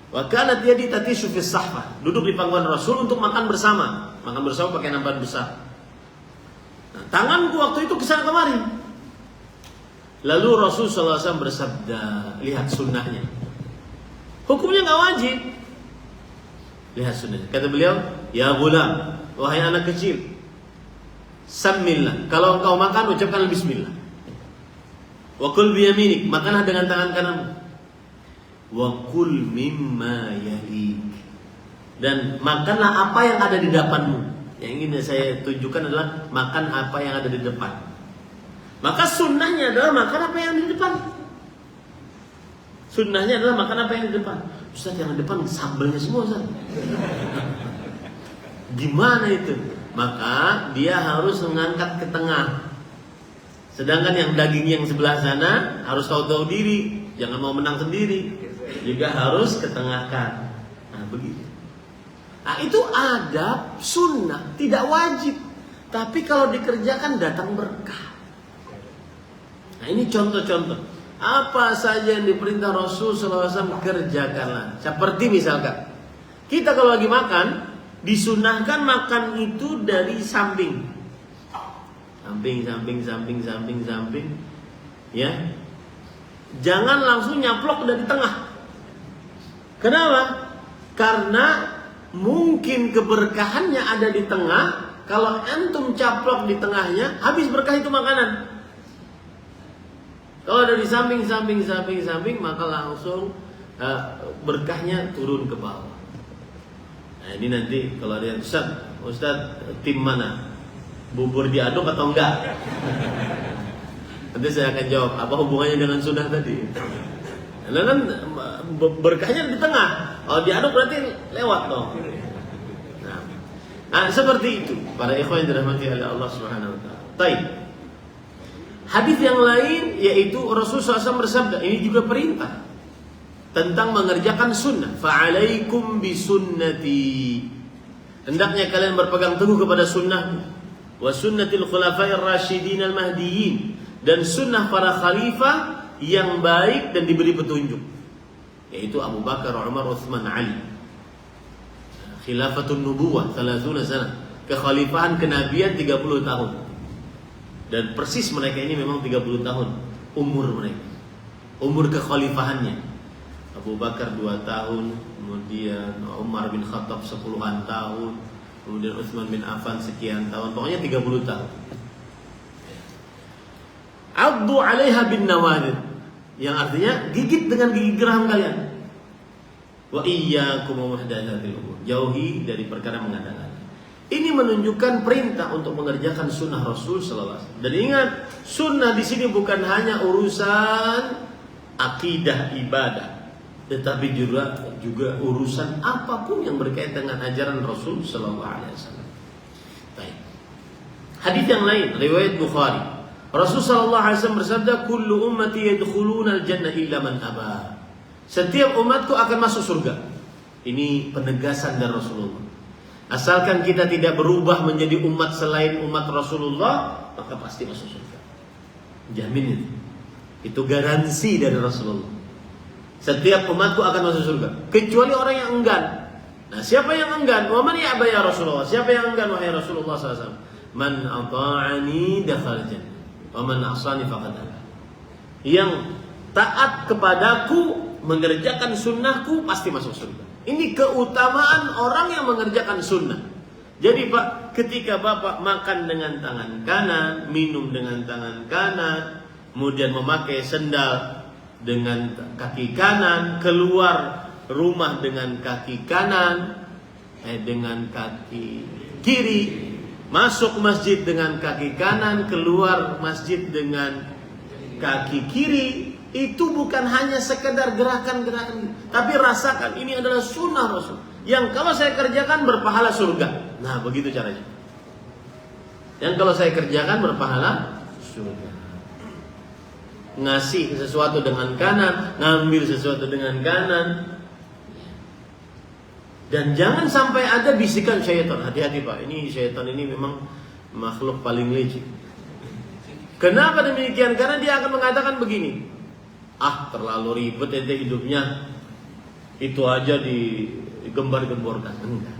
Wa kanat yadi tatishu fi sahfah, duduk di pangkuan Rasul untuk makan bersama. Makan bersama pakai nampan besar. Nah, tanganku waktu itu kesana kemari. Lalu Rasulullah SAW bersabda, lihat sunnahnya. Hukumnya nggak wajib. Lihat sunnahnya. Kata beliau, ya gulam, wahai anak kecil, samillah. Kalau engkau makan, ucapkan bismillah. Wa kul biyaminik, makanlah dengan tangan kananmu. Wa kul mimma yalik. Dan makanlah apa yang ada di depanmu. Yang ingin saya tunjukkan adalah makan apa yang ada di depan. Maka sunnahnya adalah makan apa yang ada di depan. Sunnahnya adalah makan apa yang ada di depan. Ustaz, yang di depan sambalnya semua, Ustaz. Gimana itu? Maka dia harus mengangkat ke tengah. Sedangkan yang daging yang sebelah sana harus tahu-tahu diri, jangan mau menang sendiri, juga harus ketengahkan. Nah, begitu. Nah, itu adab sunnah, tidak wajib. Tapi kalau dikerjakan datang berkah. Nah, ini contoh-contoh. Apa saja yang diperintah Rasul SAW kerjakanlah. Seperti misalkan kita kalau lagi makan, disunahkan makan itu dari samping. Samping. Ya. Jangan langsung nyaplok dari tengah. Kenapa? Karena mungkin keberkahannya ada di tengah. Kalau antum caplok di tengahnya, habis berkah itu makanan. Kalau ada di samping, maka langsung berkahnya turun ke bawah. Nah, ini nanti kalau ada yang Ustaz tim mana? Bubur diaduk atau enggak? Nanti saya akan jawab apa hubungannya dengan sunnah tadi. Karena kan berkahnya di tengah. Kalau diaduk berarti lewat dong. Nah, seperti itu para ikhwan yang dirahmati oleh Allah Subhanahu wa taala. Baik. Hadis yang lain yaitu Rasulullah SAW bersabda, ini juga perintah tentang mengerjakan sunnah. Fa'alaikum bisunnati. Hendaknya kalian berpegang teguh kepada sunnahku. Wa sunnatil khulafa'ir rasyidin al-mahdiyyin, dan sunnah para khalifah yang baik dan diberi petunjuk, yaitu Abu Bakar, Umar, Utsman, Ali. Khilafatun nubuwah 30 sana. Kekhalifahan kenabian 30 tahun. Dan persis mereka ini memang 30 tahun umur mereka. Umur kekhalifahannya. Abu Bakar 2 tahun, kemudian Umar bin Khattab 10-an tahun, kemudian Utsman bin Affan sekian tahun, pokoknya 30 tahun. Addu 'alaiha bin nawajid, yang artinya gigit dengan gigi geram kalian. Wa iyyakum muhdatsatil umur, jauhi dari perkara mengada-ngada. Ini menunjukkan perintah untuk mengerjakan sunnah Rasul sallallahu alaihi wasallam. Dan ingat, sunnah di sini bukan hanya urusan akidah ibadah, tetapi juga urusan apapun yang berkaitan dengan ajaran Rasul sallallahu alaihi wasallam. Baik. Hadis yang lain riwayat Bukhari. Rasul sallallahu alaihi wasallam bersabda, "Kullu ummati yadkhuluna al-jannah illa man aba." Setiap umatku akan masuk surga. Ini penegasan dari Rasulullah. Asalkan kita tidak berubah menjadi umat selain umat Rasulullah, maka pasti masuk surga. Jamin itu. Itu garansi dari Rasulullah. Setiap umatku akan masuk surga, kecuali orang yang enggan. Nah, siapa yang enggan? Wa man ya'ba ya Rasulullah? Siapa yang enggan wahai Rasulullah SAW? Man ata'ani dakhala jannah, wa man 'asani faqad aba. Yang taat kepadaku, mengerjakan sunnahku, pasti masuk surga. Ini keutamaan orang yang mengerjakan sunnah. Jadi Pak, ketika Bapak makan dengan tangan kanan, minum dengan tangan kanan, kemudian memakai sendal dengan kaki kanan, keluar rumah dengan kaki kanan, dengan kaki kiri, masuk masjid dengan kaki kanan, keluar masjid dengan kaki kiri, itu bukan hanya sekedar gerakan-gerakan, tapi rasakan ini adalah sunnah Rasul yang kalau saya kerjakan berpahala surga. Nah, begitu caranya. Yang kalau saya kerjakan berpahala surga. Ngasih sesuatu dengan kanan, ngambil sesuatu dengan kanan. Dan jangan sampai ada bisikan syaitan. Hati-hati Pak, ini syaitan ini memang makhluk paling licik. Kenapa demikian? Karena dia akan mengatakan begini, terlalu ribet ente hidupnya, itu aja digembar-gemborkan. Enggak.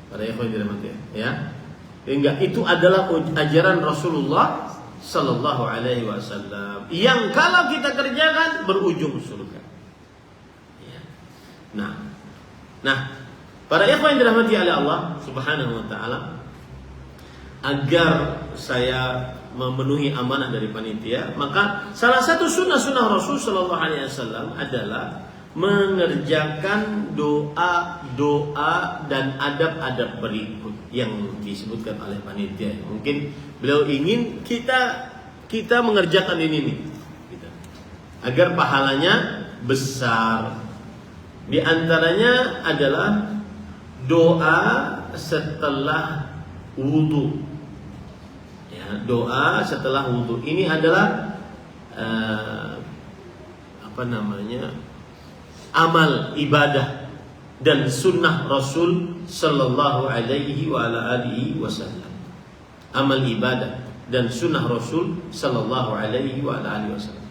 Pada ikhwan dirahmati ya. Enggak, itu adalah ajaran Rasulullah sallallahu alaihi wasallam yang kalau kita kerjakan berujung surga. Ya. Nah, para ikhwan yang dirahmati oleh Allah Subhanahu wa taala, agar saya memenuhi amanah dari panitia, maka salah satu sunnah Rasul sallallahu alaihi wasallam adalah mengerjakan doa-doa dan adab-adab berikut yang disebutkan oleh panitia. Mungkin beliau ingin kita mengerjakan ini nih, agar pahalanya besar. Di antaranya adalah doa setelah wudu. Ya, doa setelah wudu ini adalah amal ibadah dan sunnah Rasul sallallahu alaihi wa ala alihi wasallam. Amal ibadah dan sunnah Rasul sallallahu alaihi wa ala alihi wasallam.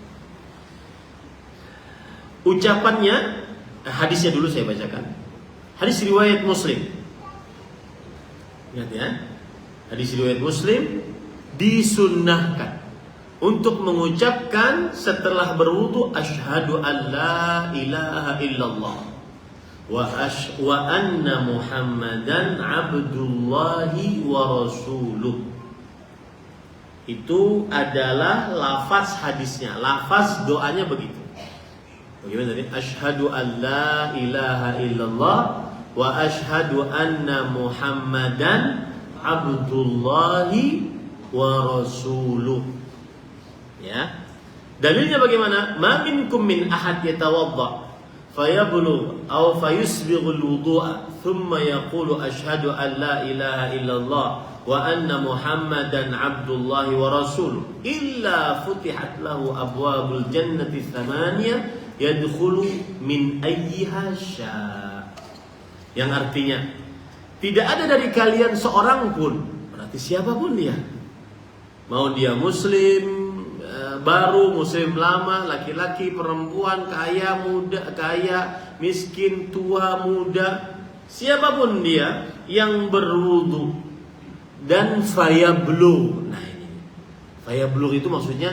Ucapannya, hadisnya dulu saya bacakan. Hadis riwayat Muslim. Ingat ya. Hadis riwayat Muslim, disunnahkan untuk mengucapkan setelah berwudu asyhadu an la ilaha illallah wa anna Muhammadan abdullahi wa rasuluh. Itu adalah lafaz hadisnya, lafaz doanya begitu. Bagaimana tadi? Asyhadu an la ilaha illallah wa asyhadu anna Muhammadan abdullahi wa rasuluh. Ya. Dalilnya bagaimana? Ma minkum min ahad yatawadda fayablugh aw fayusbighul wudu'a thumma yaqulu asyhadu an la ilaha illallah wa anna Muhammadan abdullahi wa rasuluh illa futihat lahu abwabul jannati thamaniyah yadkhulu min ayyiha syaa. Yang artinya tidak ada dari kalian seorang pun, berarti siapapun dia, mau dia muslim baru, muslim lama, laki-laki, perempuan, kaya, muda, kaya, miskin, tua, muda, siapapun dia yang berwudu dan fayablu. Nah ini fayablu itu maksudnya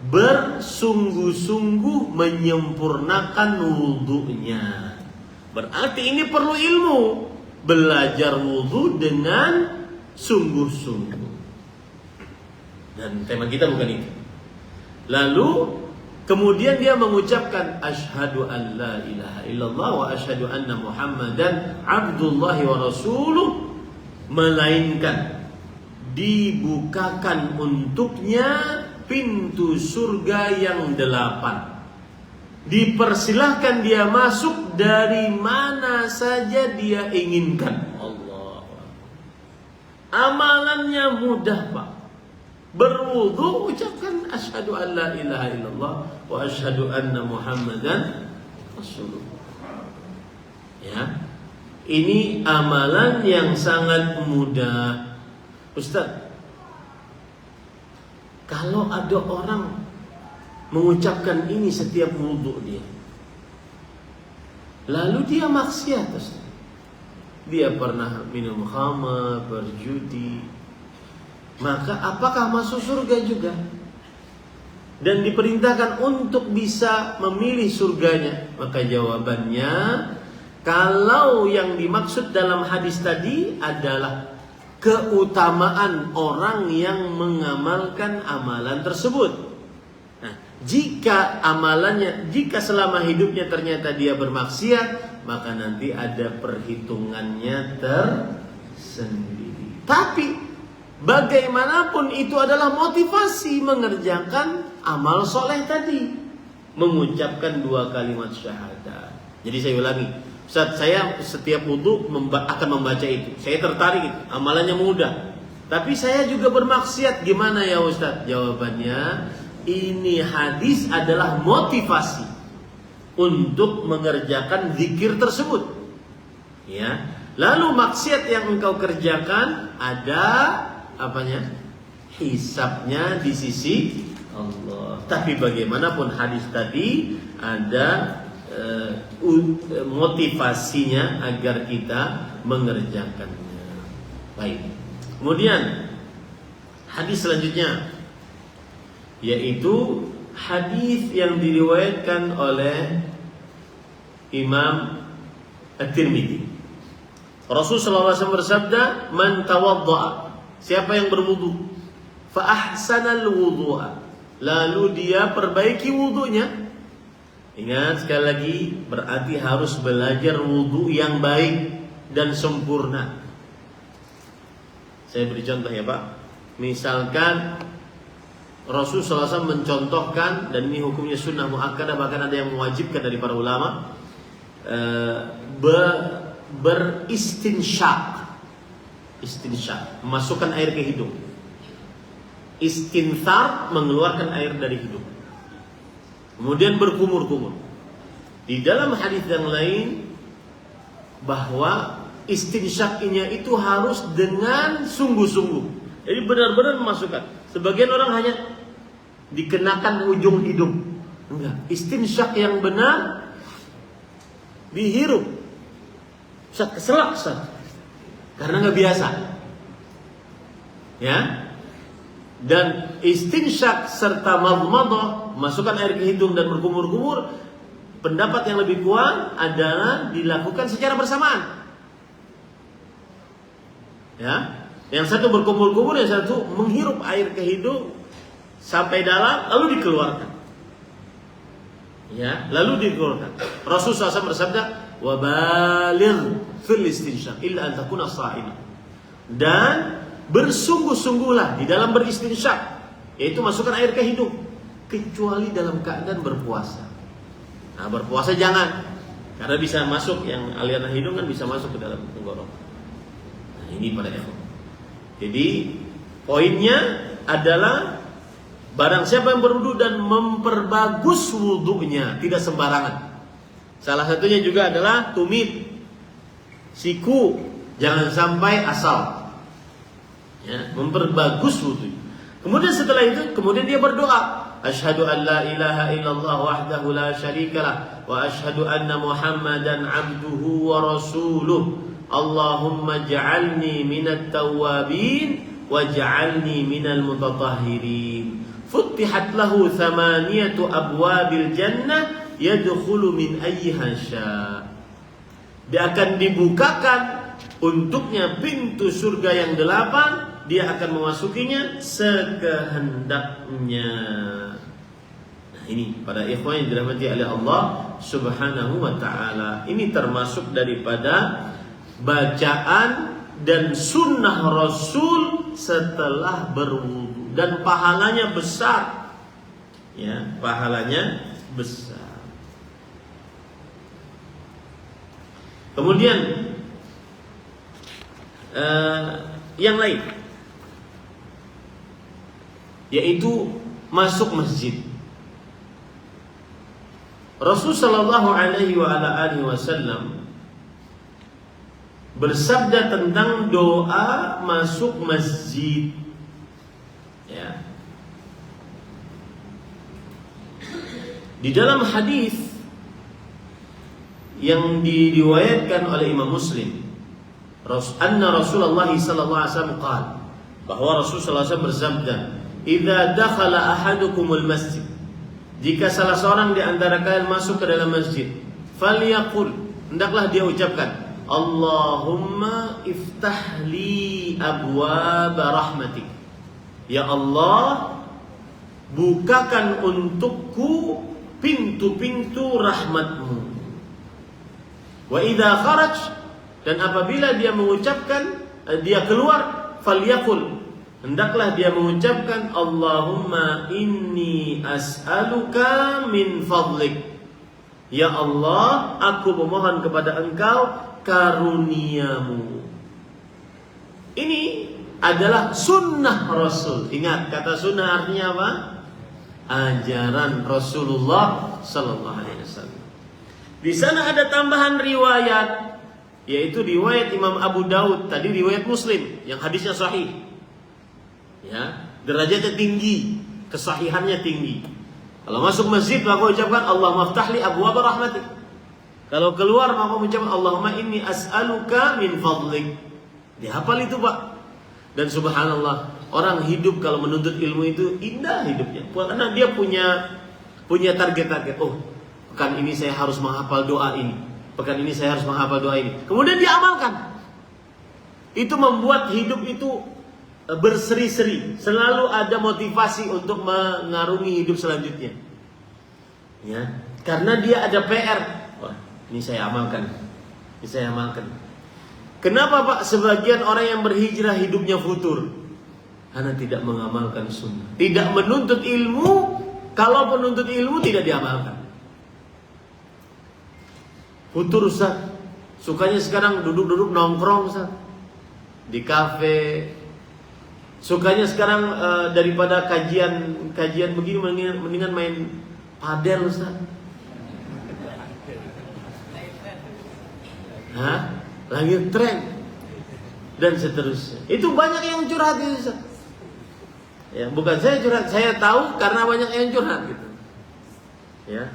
bersungguh-sungguh menyempurnakan wudunya. Berarti ini perlu ilmu, belajar wudu dengan sungguh-sungguh. Dan tema kita bukan itu. Lalu kemudian dia mengucapkan asyhadu an la ilaha illallah wa asyhadu anna Muhammadan abdullahi wa rasuluh, melainkan dibukakan untuknya pintu surga yang 8. Dipersilahkan dia masuk dari mana saja dia inginkan. Allah. Amalannya mudah Pak. Berwudu ucapkan asyhadu an la ilaha illallah wa asyhadu anna Muhammadan rasulullah. Ya. Ini amalan yang sangat mudah. Ustaz, kalau ada orang mengucapkan ini setiap wudu dia, lalu dia maksiat, Ustaz. Dia pernah minum khamar, berjudi, maka apakah masuk surga juga? Dan diperintahkan untuk bisa memilih surganya? Maka jawabannya, kalau yang dimaksud dalam hadis tadi adalah keutamaan orang yang mengamalkan amalan tersebut. Nah, jika selama hidupnya ternyata dia bermaksiat, maka nanti ada perhitungannya tersendiri. Tapi bagaimanapun itu adalah motivasi mengerjakan amal soleh tadi, mengucapkan 2 kalimat syahadat. Jadi saya ulangi, Ustaz, saya setiap wudu akan membaca itu. Saya tertarik, amalannya mudah. Tapi saya juga bermaksiat. Gimana ya Ustaz? Jawabannya, ini hadis adalah motivasi untuk mengerjakan zikir tersebut. Ya. Lalu maksiat yang engkau kerjakan ada apanya? Hisabnya di sisi Allah. Tapi bagaimanapun hadis tadi ada motivasinya agar kita mengerjakannya. Baik. Kemudian hadis selanjutnya yaitu hadis yang diriwayatkan oleh Imam At-Tirmidzi. Rasulullah SAW bersabda, "Man tawadda'a," siapa yang berwudu, "fa ahsanal wudu'a," lalu dia perbaiki wudunya. Ingat sekali lagi, berarti harus belajar wudu yang baik dan sempurna. Saya beri contoh ya Pak. Misalkan Rasulullah SAW mencontohkan, dan ini hukumnya sunnah muakkadah, bahkan ada yang mewajibkan dari para ulama, beristinsyak, memasukkan air ke hidung. Istinthar, mengeluarkan air dari hidung. Kemudian berkumur-kumur. Di dalam hadis yang lain bahwa istinsyak-nya itu harus dengan sungguh-sungguh. Jadi benar-benar memasukkan. Sebagian orang hanya dikenakan ujung hidung. Enggak, istinsyak yang benar dihirup. Keselak. Karena nggak biasa. Ya. Dan istinsyak serta madmadah, masukkan air ke hidung dan berkumur-kumur, pendapat yang lebih kuat adalah dilakukan secara bersamaan. Ya, yang satu berkumur-kumur, yang satu menghirup air ke hidung sampai dalam, lalu dikeluarkan. Ya, lalu dikeluarkan. Rasulullah SAW bersabda, "Wa baligh fil istinsyak illa an takuna sha'imah." Dan bersungguh-sungguhlah di dalam beristinsyak, yaitu masukkan air ke hidung, kecuali dalam keadaan berpuasa. Nah, berpuasa jangan, karena bisa masuk, yang aliran hidung kan bisa masuk ke dalam tenggorok. Nah, ini pada ikhwan. Jadi poinnya adalah barang siapa yang berwudu dan memperbagus wudunya, tidak sembarangan. Salah satunya juga adalah tumit, siku, jangan sampai asal. Ya, memperbagus wudu. Kemudian setelah itu, kemudian dia berdoa, "Asyhadu an la ilaha illallah wahdahu la syarikalah wa asyhadu anna Muhammadan abduhu wa rasuluh. Allahumma ja'alni minat tawwabin wa ja'alni minal mutatahhirin. Futtihat lahu thamaniyatu abwabil jannah yadkhulu min ayyiha syaa." Dia akan dibukakan untuknya pintu surga yang 8, dia akan memasukinya sekehendaknya. Nah, ini pada ikhwan yang dirahmati oleh Allah Subhanahu wa taala. Ini termasuk daripada bacaan dan sunnah Rasul setelah berwudu, dan pahalanya besar. Ya, pahalanya besar. Kemudian yang lain, yaitu masuk masjid. Rasul sallallahu alaihi wasallam bersabda tentang doa masuk masjid. Ya. Di dalam hadis yang diriwayatkan oleh Imam Muslim, anna Rasulullah sallallahu alaihi wasallam qala, bahwa Rasulullah SAW bersabda, "Idza dakhala ahadukumul masjid," jika salah seorang di antara kalian masuk ke dalam masjid, falyaqul, hendaklah dia ucapkan, Allahumma iftah li abwaab rahmatik. Ya Allah, bukakan untukku pintu-pintu rahmatmu. Wa idza kharaj, dan apabila dia mengucapkan, dia keluar, falyaqul, hendaklah dia mengucapkan Allahumma inni as'aluka min fadlik. Ya Allah, aku memohon kepada Engkau karuniamu. Ini adalah sunnah Rasul. Ingat, kata sunnah artinya apa? Ajaran Rasulullah sallallahu alaihi wasallam. Di sana ada tambahan riwayat, yaitu riwayat Imam Abu Daud, tadi riwayat Muslim yang hadisnya sahih. Ya, derajatnya tinggi, kesahihannya tinggi. Kalau masuk masjid maka ucapkan Allahumma ftahli abwaab rahmatik. Kalau keluar maka ucapkan Allahumma inni as'aluka min fadlik. Dihafal itu, Pak. Dan subhanallah, orang hidup kalau menuntut ilmu itu indah hidupnya. Karena dia punya target-target. Oh, pekan ini saya harus menghafal doa ini. Pekan ini saya harus menghafal doa ini. Kemudian dia amalkan. Itu membuat hidup itu berseri-seri, selalu ada motivasi untuk mengarungi hidup selanjutnya. Ya, karena dia ada PR. Wah, ini saya amalkan. Ini saya amalkan. Kenapa, Pak, sebagian orang yang berhijrah hidupnya futur? Karena tidak mengamalkan sunnah, tidak menuntut ilmu. Kalau menuntut ilmu tidak diamalkan. Futur, Ustaz. Sukanya sekarang duduk-duduk nongkrong, Ustaz, di kafe. Sukanya sekarang daripada kajian begini mendingan main padel, Ustaz. Hah? Lagi tren dan seterusnya. Itu banyak yang curhat itu, Ustaz. Ya, bukan saya curhat, saya tahu karena banyak yang curhat gitu. Ya.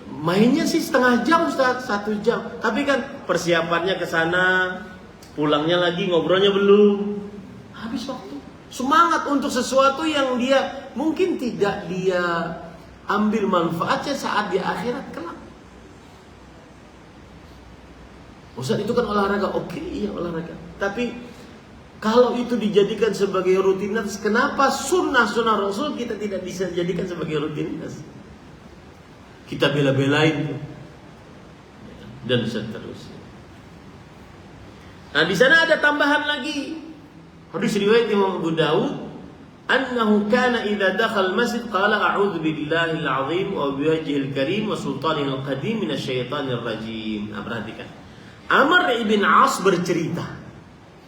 Mainnya sih setengah jam, Ustaz, 1 jam. Tapi kan persiapannya ke sana, pulangnya lagi ngobrolnya belum. Habis waktu. Semangat untuk sesuatu yang dia mungkin tidak dia ambil manfaatnya saat di akhirat kelak. Ustaz, itu kan olahraga. Oke, iya olahraga. Tapi kalau itu dijadikan sebagai rutinitas, kenapa sunnah-sunnah Rasul kita tidak bisa jadikan sebagai rutinitas? Kita bela-belain dan seterusnya. Nah, di sana ada tambahan lagi. Hadis riwayat Imam Abu Daud, annahu kana idza dakhala al-masjid qala a'udzu billahil 'azim wa biwajhihil karim wa sultanil qadim minasyaitonir rajim. Nah, perhatikan. Amr ibn As bercerita.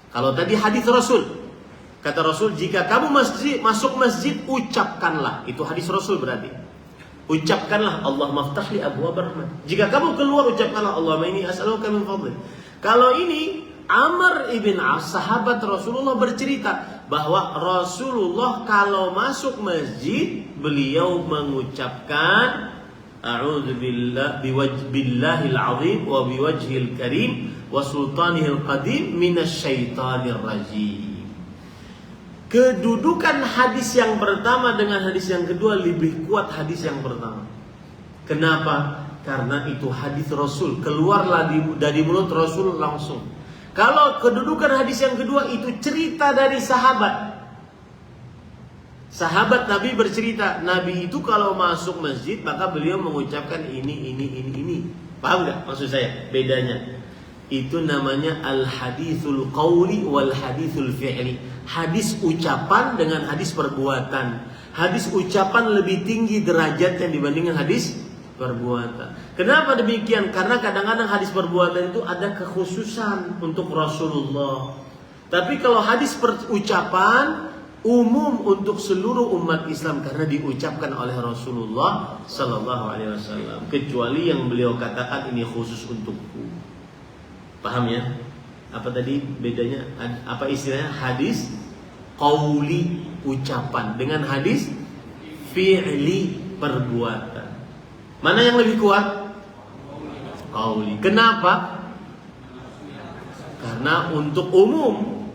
Kalau tadi hadis Rasul, kata Rasul, jika kamu masuk masjid ucapkanlah. Itu hadis Rasul berarti. Ucapkanlah Allahumma ftahli abwaab rahmat. Jika kamu keluar ucapkanlah Allahumma inni as'aluka min fadlik. Kalau ini Amr ibn As, sahabat Rasulullah, bercerita bahwa Rasulullah kalau masuk masjid beliau mengucapkan a'udzu billahil 'azim wa biwajhil karim wa sultanihil qadim minasyaitonir rajim. Kedudukan hadis yang pertama dengan hadis yang kedua lebih kuat hadis yang pertama. Kenapa? Karena itu hadis Rasul, keluarlah dari mulut Rasul langsung. Kalau kedudukan hadis yang kedua itu cerita dari sahabat. Sahabat Nabi bercerita, Nabi itu kalau masuk masjid maka beliau mengucapkan ini. Paham nggak maksud saya? Bedanya itu namanya al-hadithul qawli wal hadithul fi'li. Hadis ucapan dengan hadis perbuatan. Hadis ucapan lebih tinggi derajatnya dibandingkan hadis perbuatan. Kenapa demikian? Karena kadang-kadang hadis perbuatan itu ada kekhususan untuk Rasulullah. Tapi kalau hadis ucapan umum untuk seluruh umat Islam karena diucapkan oleh Rasulullah sallallahu alaihi wasallam. Kecuali yang beliau katakan ini khusus untukku. Paham ya? Apa tadi bedanya? Apa istilahnya? Hadis qauli ucapan dengan hadis fi'li perbuatan. Mana yang lebih kuat? Qauli. Kenapa? Karena untuk umum,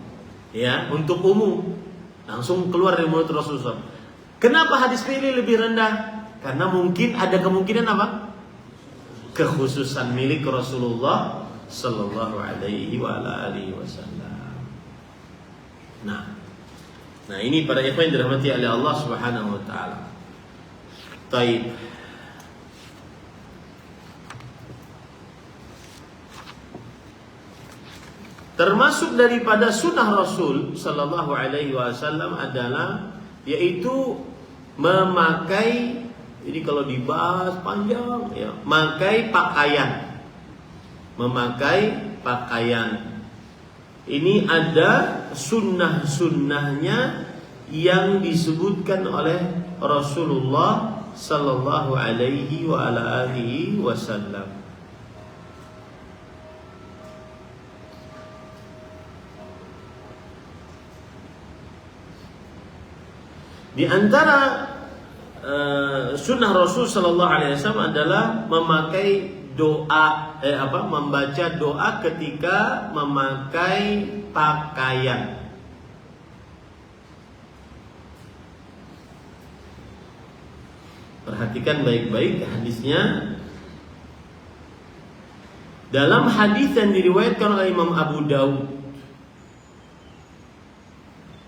ya, untuk umum langsung keluar dari mulut Rasulullah. Kenapa hadis fi'li lebih rendah? Karena mungkin ada kemungkinan apa? Kekhususan milik Rasulullah sallallahu alaihi wa ala alihi wasallam. Nah ini para ikhwan yang dirahmati oleh Allah Subhanahu wa taala. Taib. Termasuk daripada sunnah Rasul sallallahu alaihi wasallam adalah yaitu memakai, ini kalau dibahas panjang ya, memakai pakaian. Ini ada sunnah-sunnahnya yang disebutkan oleh Rasulullah sallallahu alaihi wa ala alihi wasallam. Di antara sunnah Rasul sallallahu alaihi wasallam adalah memakai membaca doa ketika memakai pakaian. Perhatikan baik-baik hadisnya. Dalam hadis yang diriwayatkan oleh Imam Abu Daud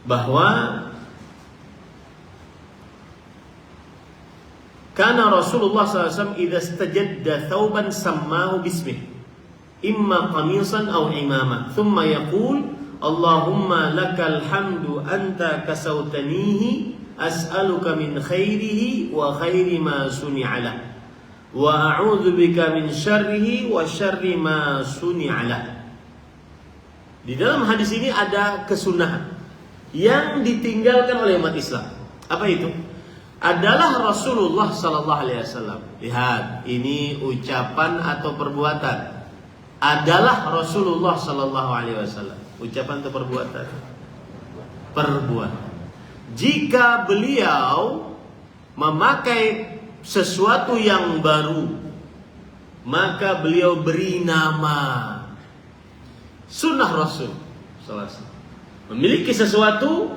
bahwa karena Rasulullah SAW idza istajadda thawban sammahu bismih imma qamisan aw imama thumma yaqul Allahumma lakal hamdu anta kasawtanihi as'aluka min khairihi wa khairi ma suni'a lah wa a'udzu bika min syarrihi wa syarri ma suni'a lah. Di dalam hadis ini ada kesunahan yang ditinggalkan oleh umat Islam. Apa itu? Adalah Rasulullah sallallahu alaihi wasallam. Lihat, ini ucapan atau perbuatan. Adalah Rasulullah sallallahu alaihi wasallam. Ucapan atau perbuatan? Perbuatan. Jika beliau memakai sesuatu yang baru, maka beliau beri nama. Sunnah Rasul sallallahu alaihi wasallam. Memiliki sesuatu,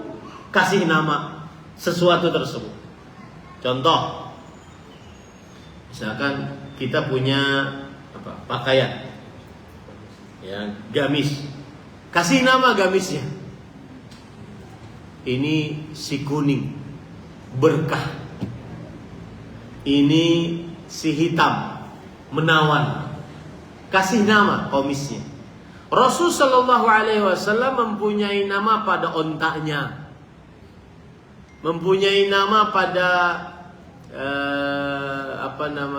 kasih nama sesuatu tersebut. Contoh, misalkan kita punya pakaian, ya, gamis, kasih nama gamisnya. Ini si kuning, berkah. Ini si hitam, menawan. Kasih nama komisnya. Rasul Shallallahu Alaihi Wasallam mempunyai nama pada ontaknya, mempunyai nama pada pedang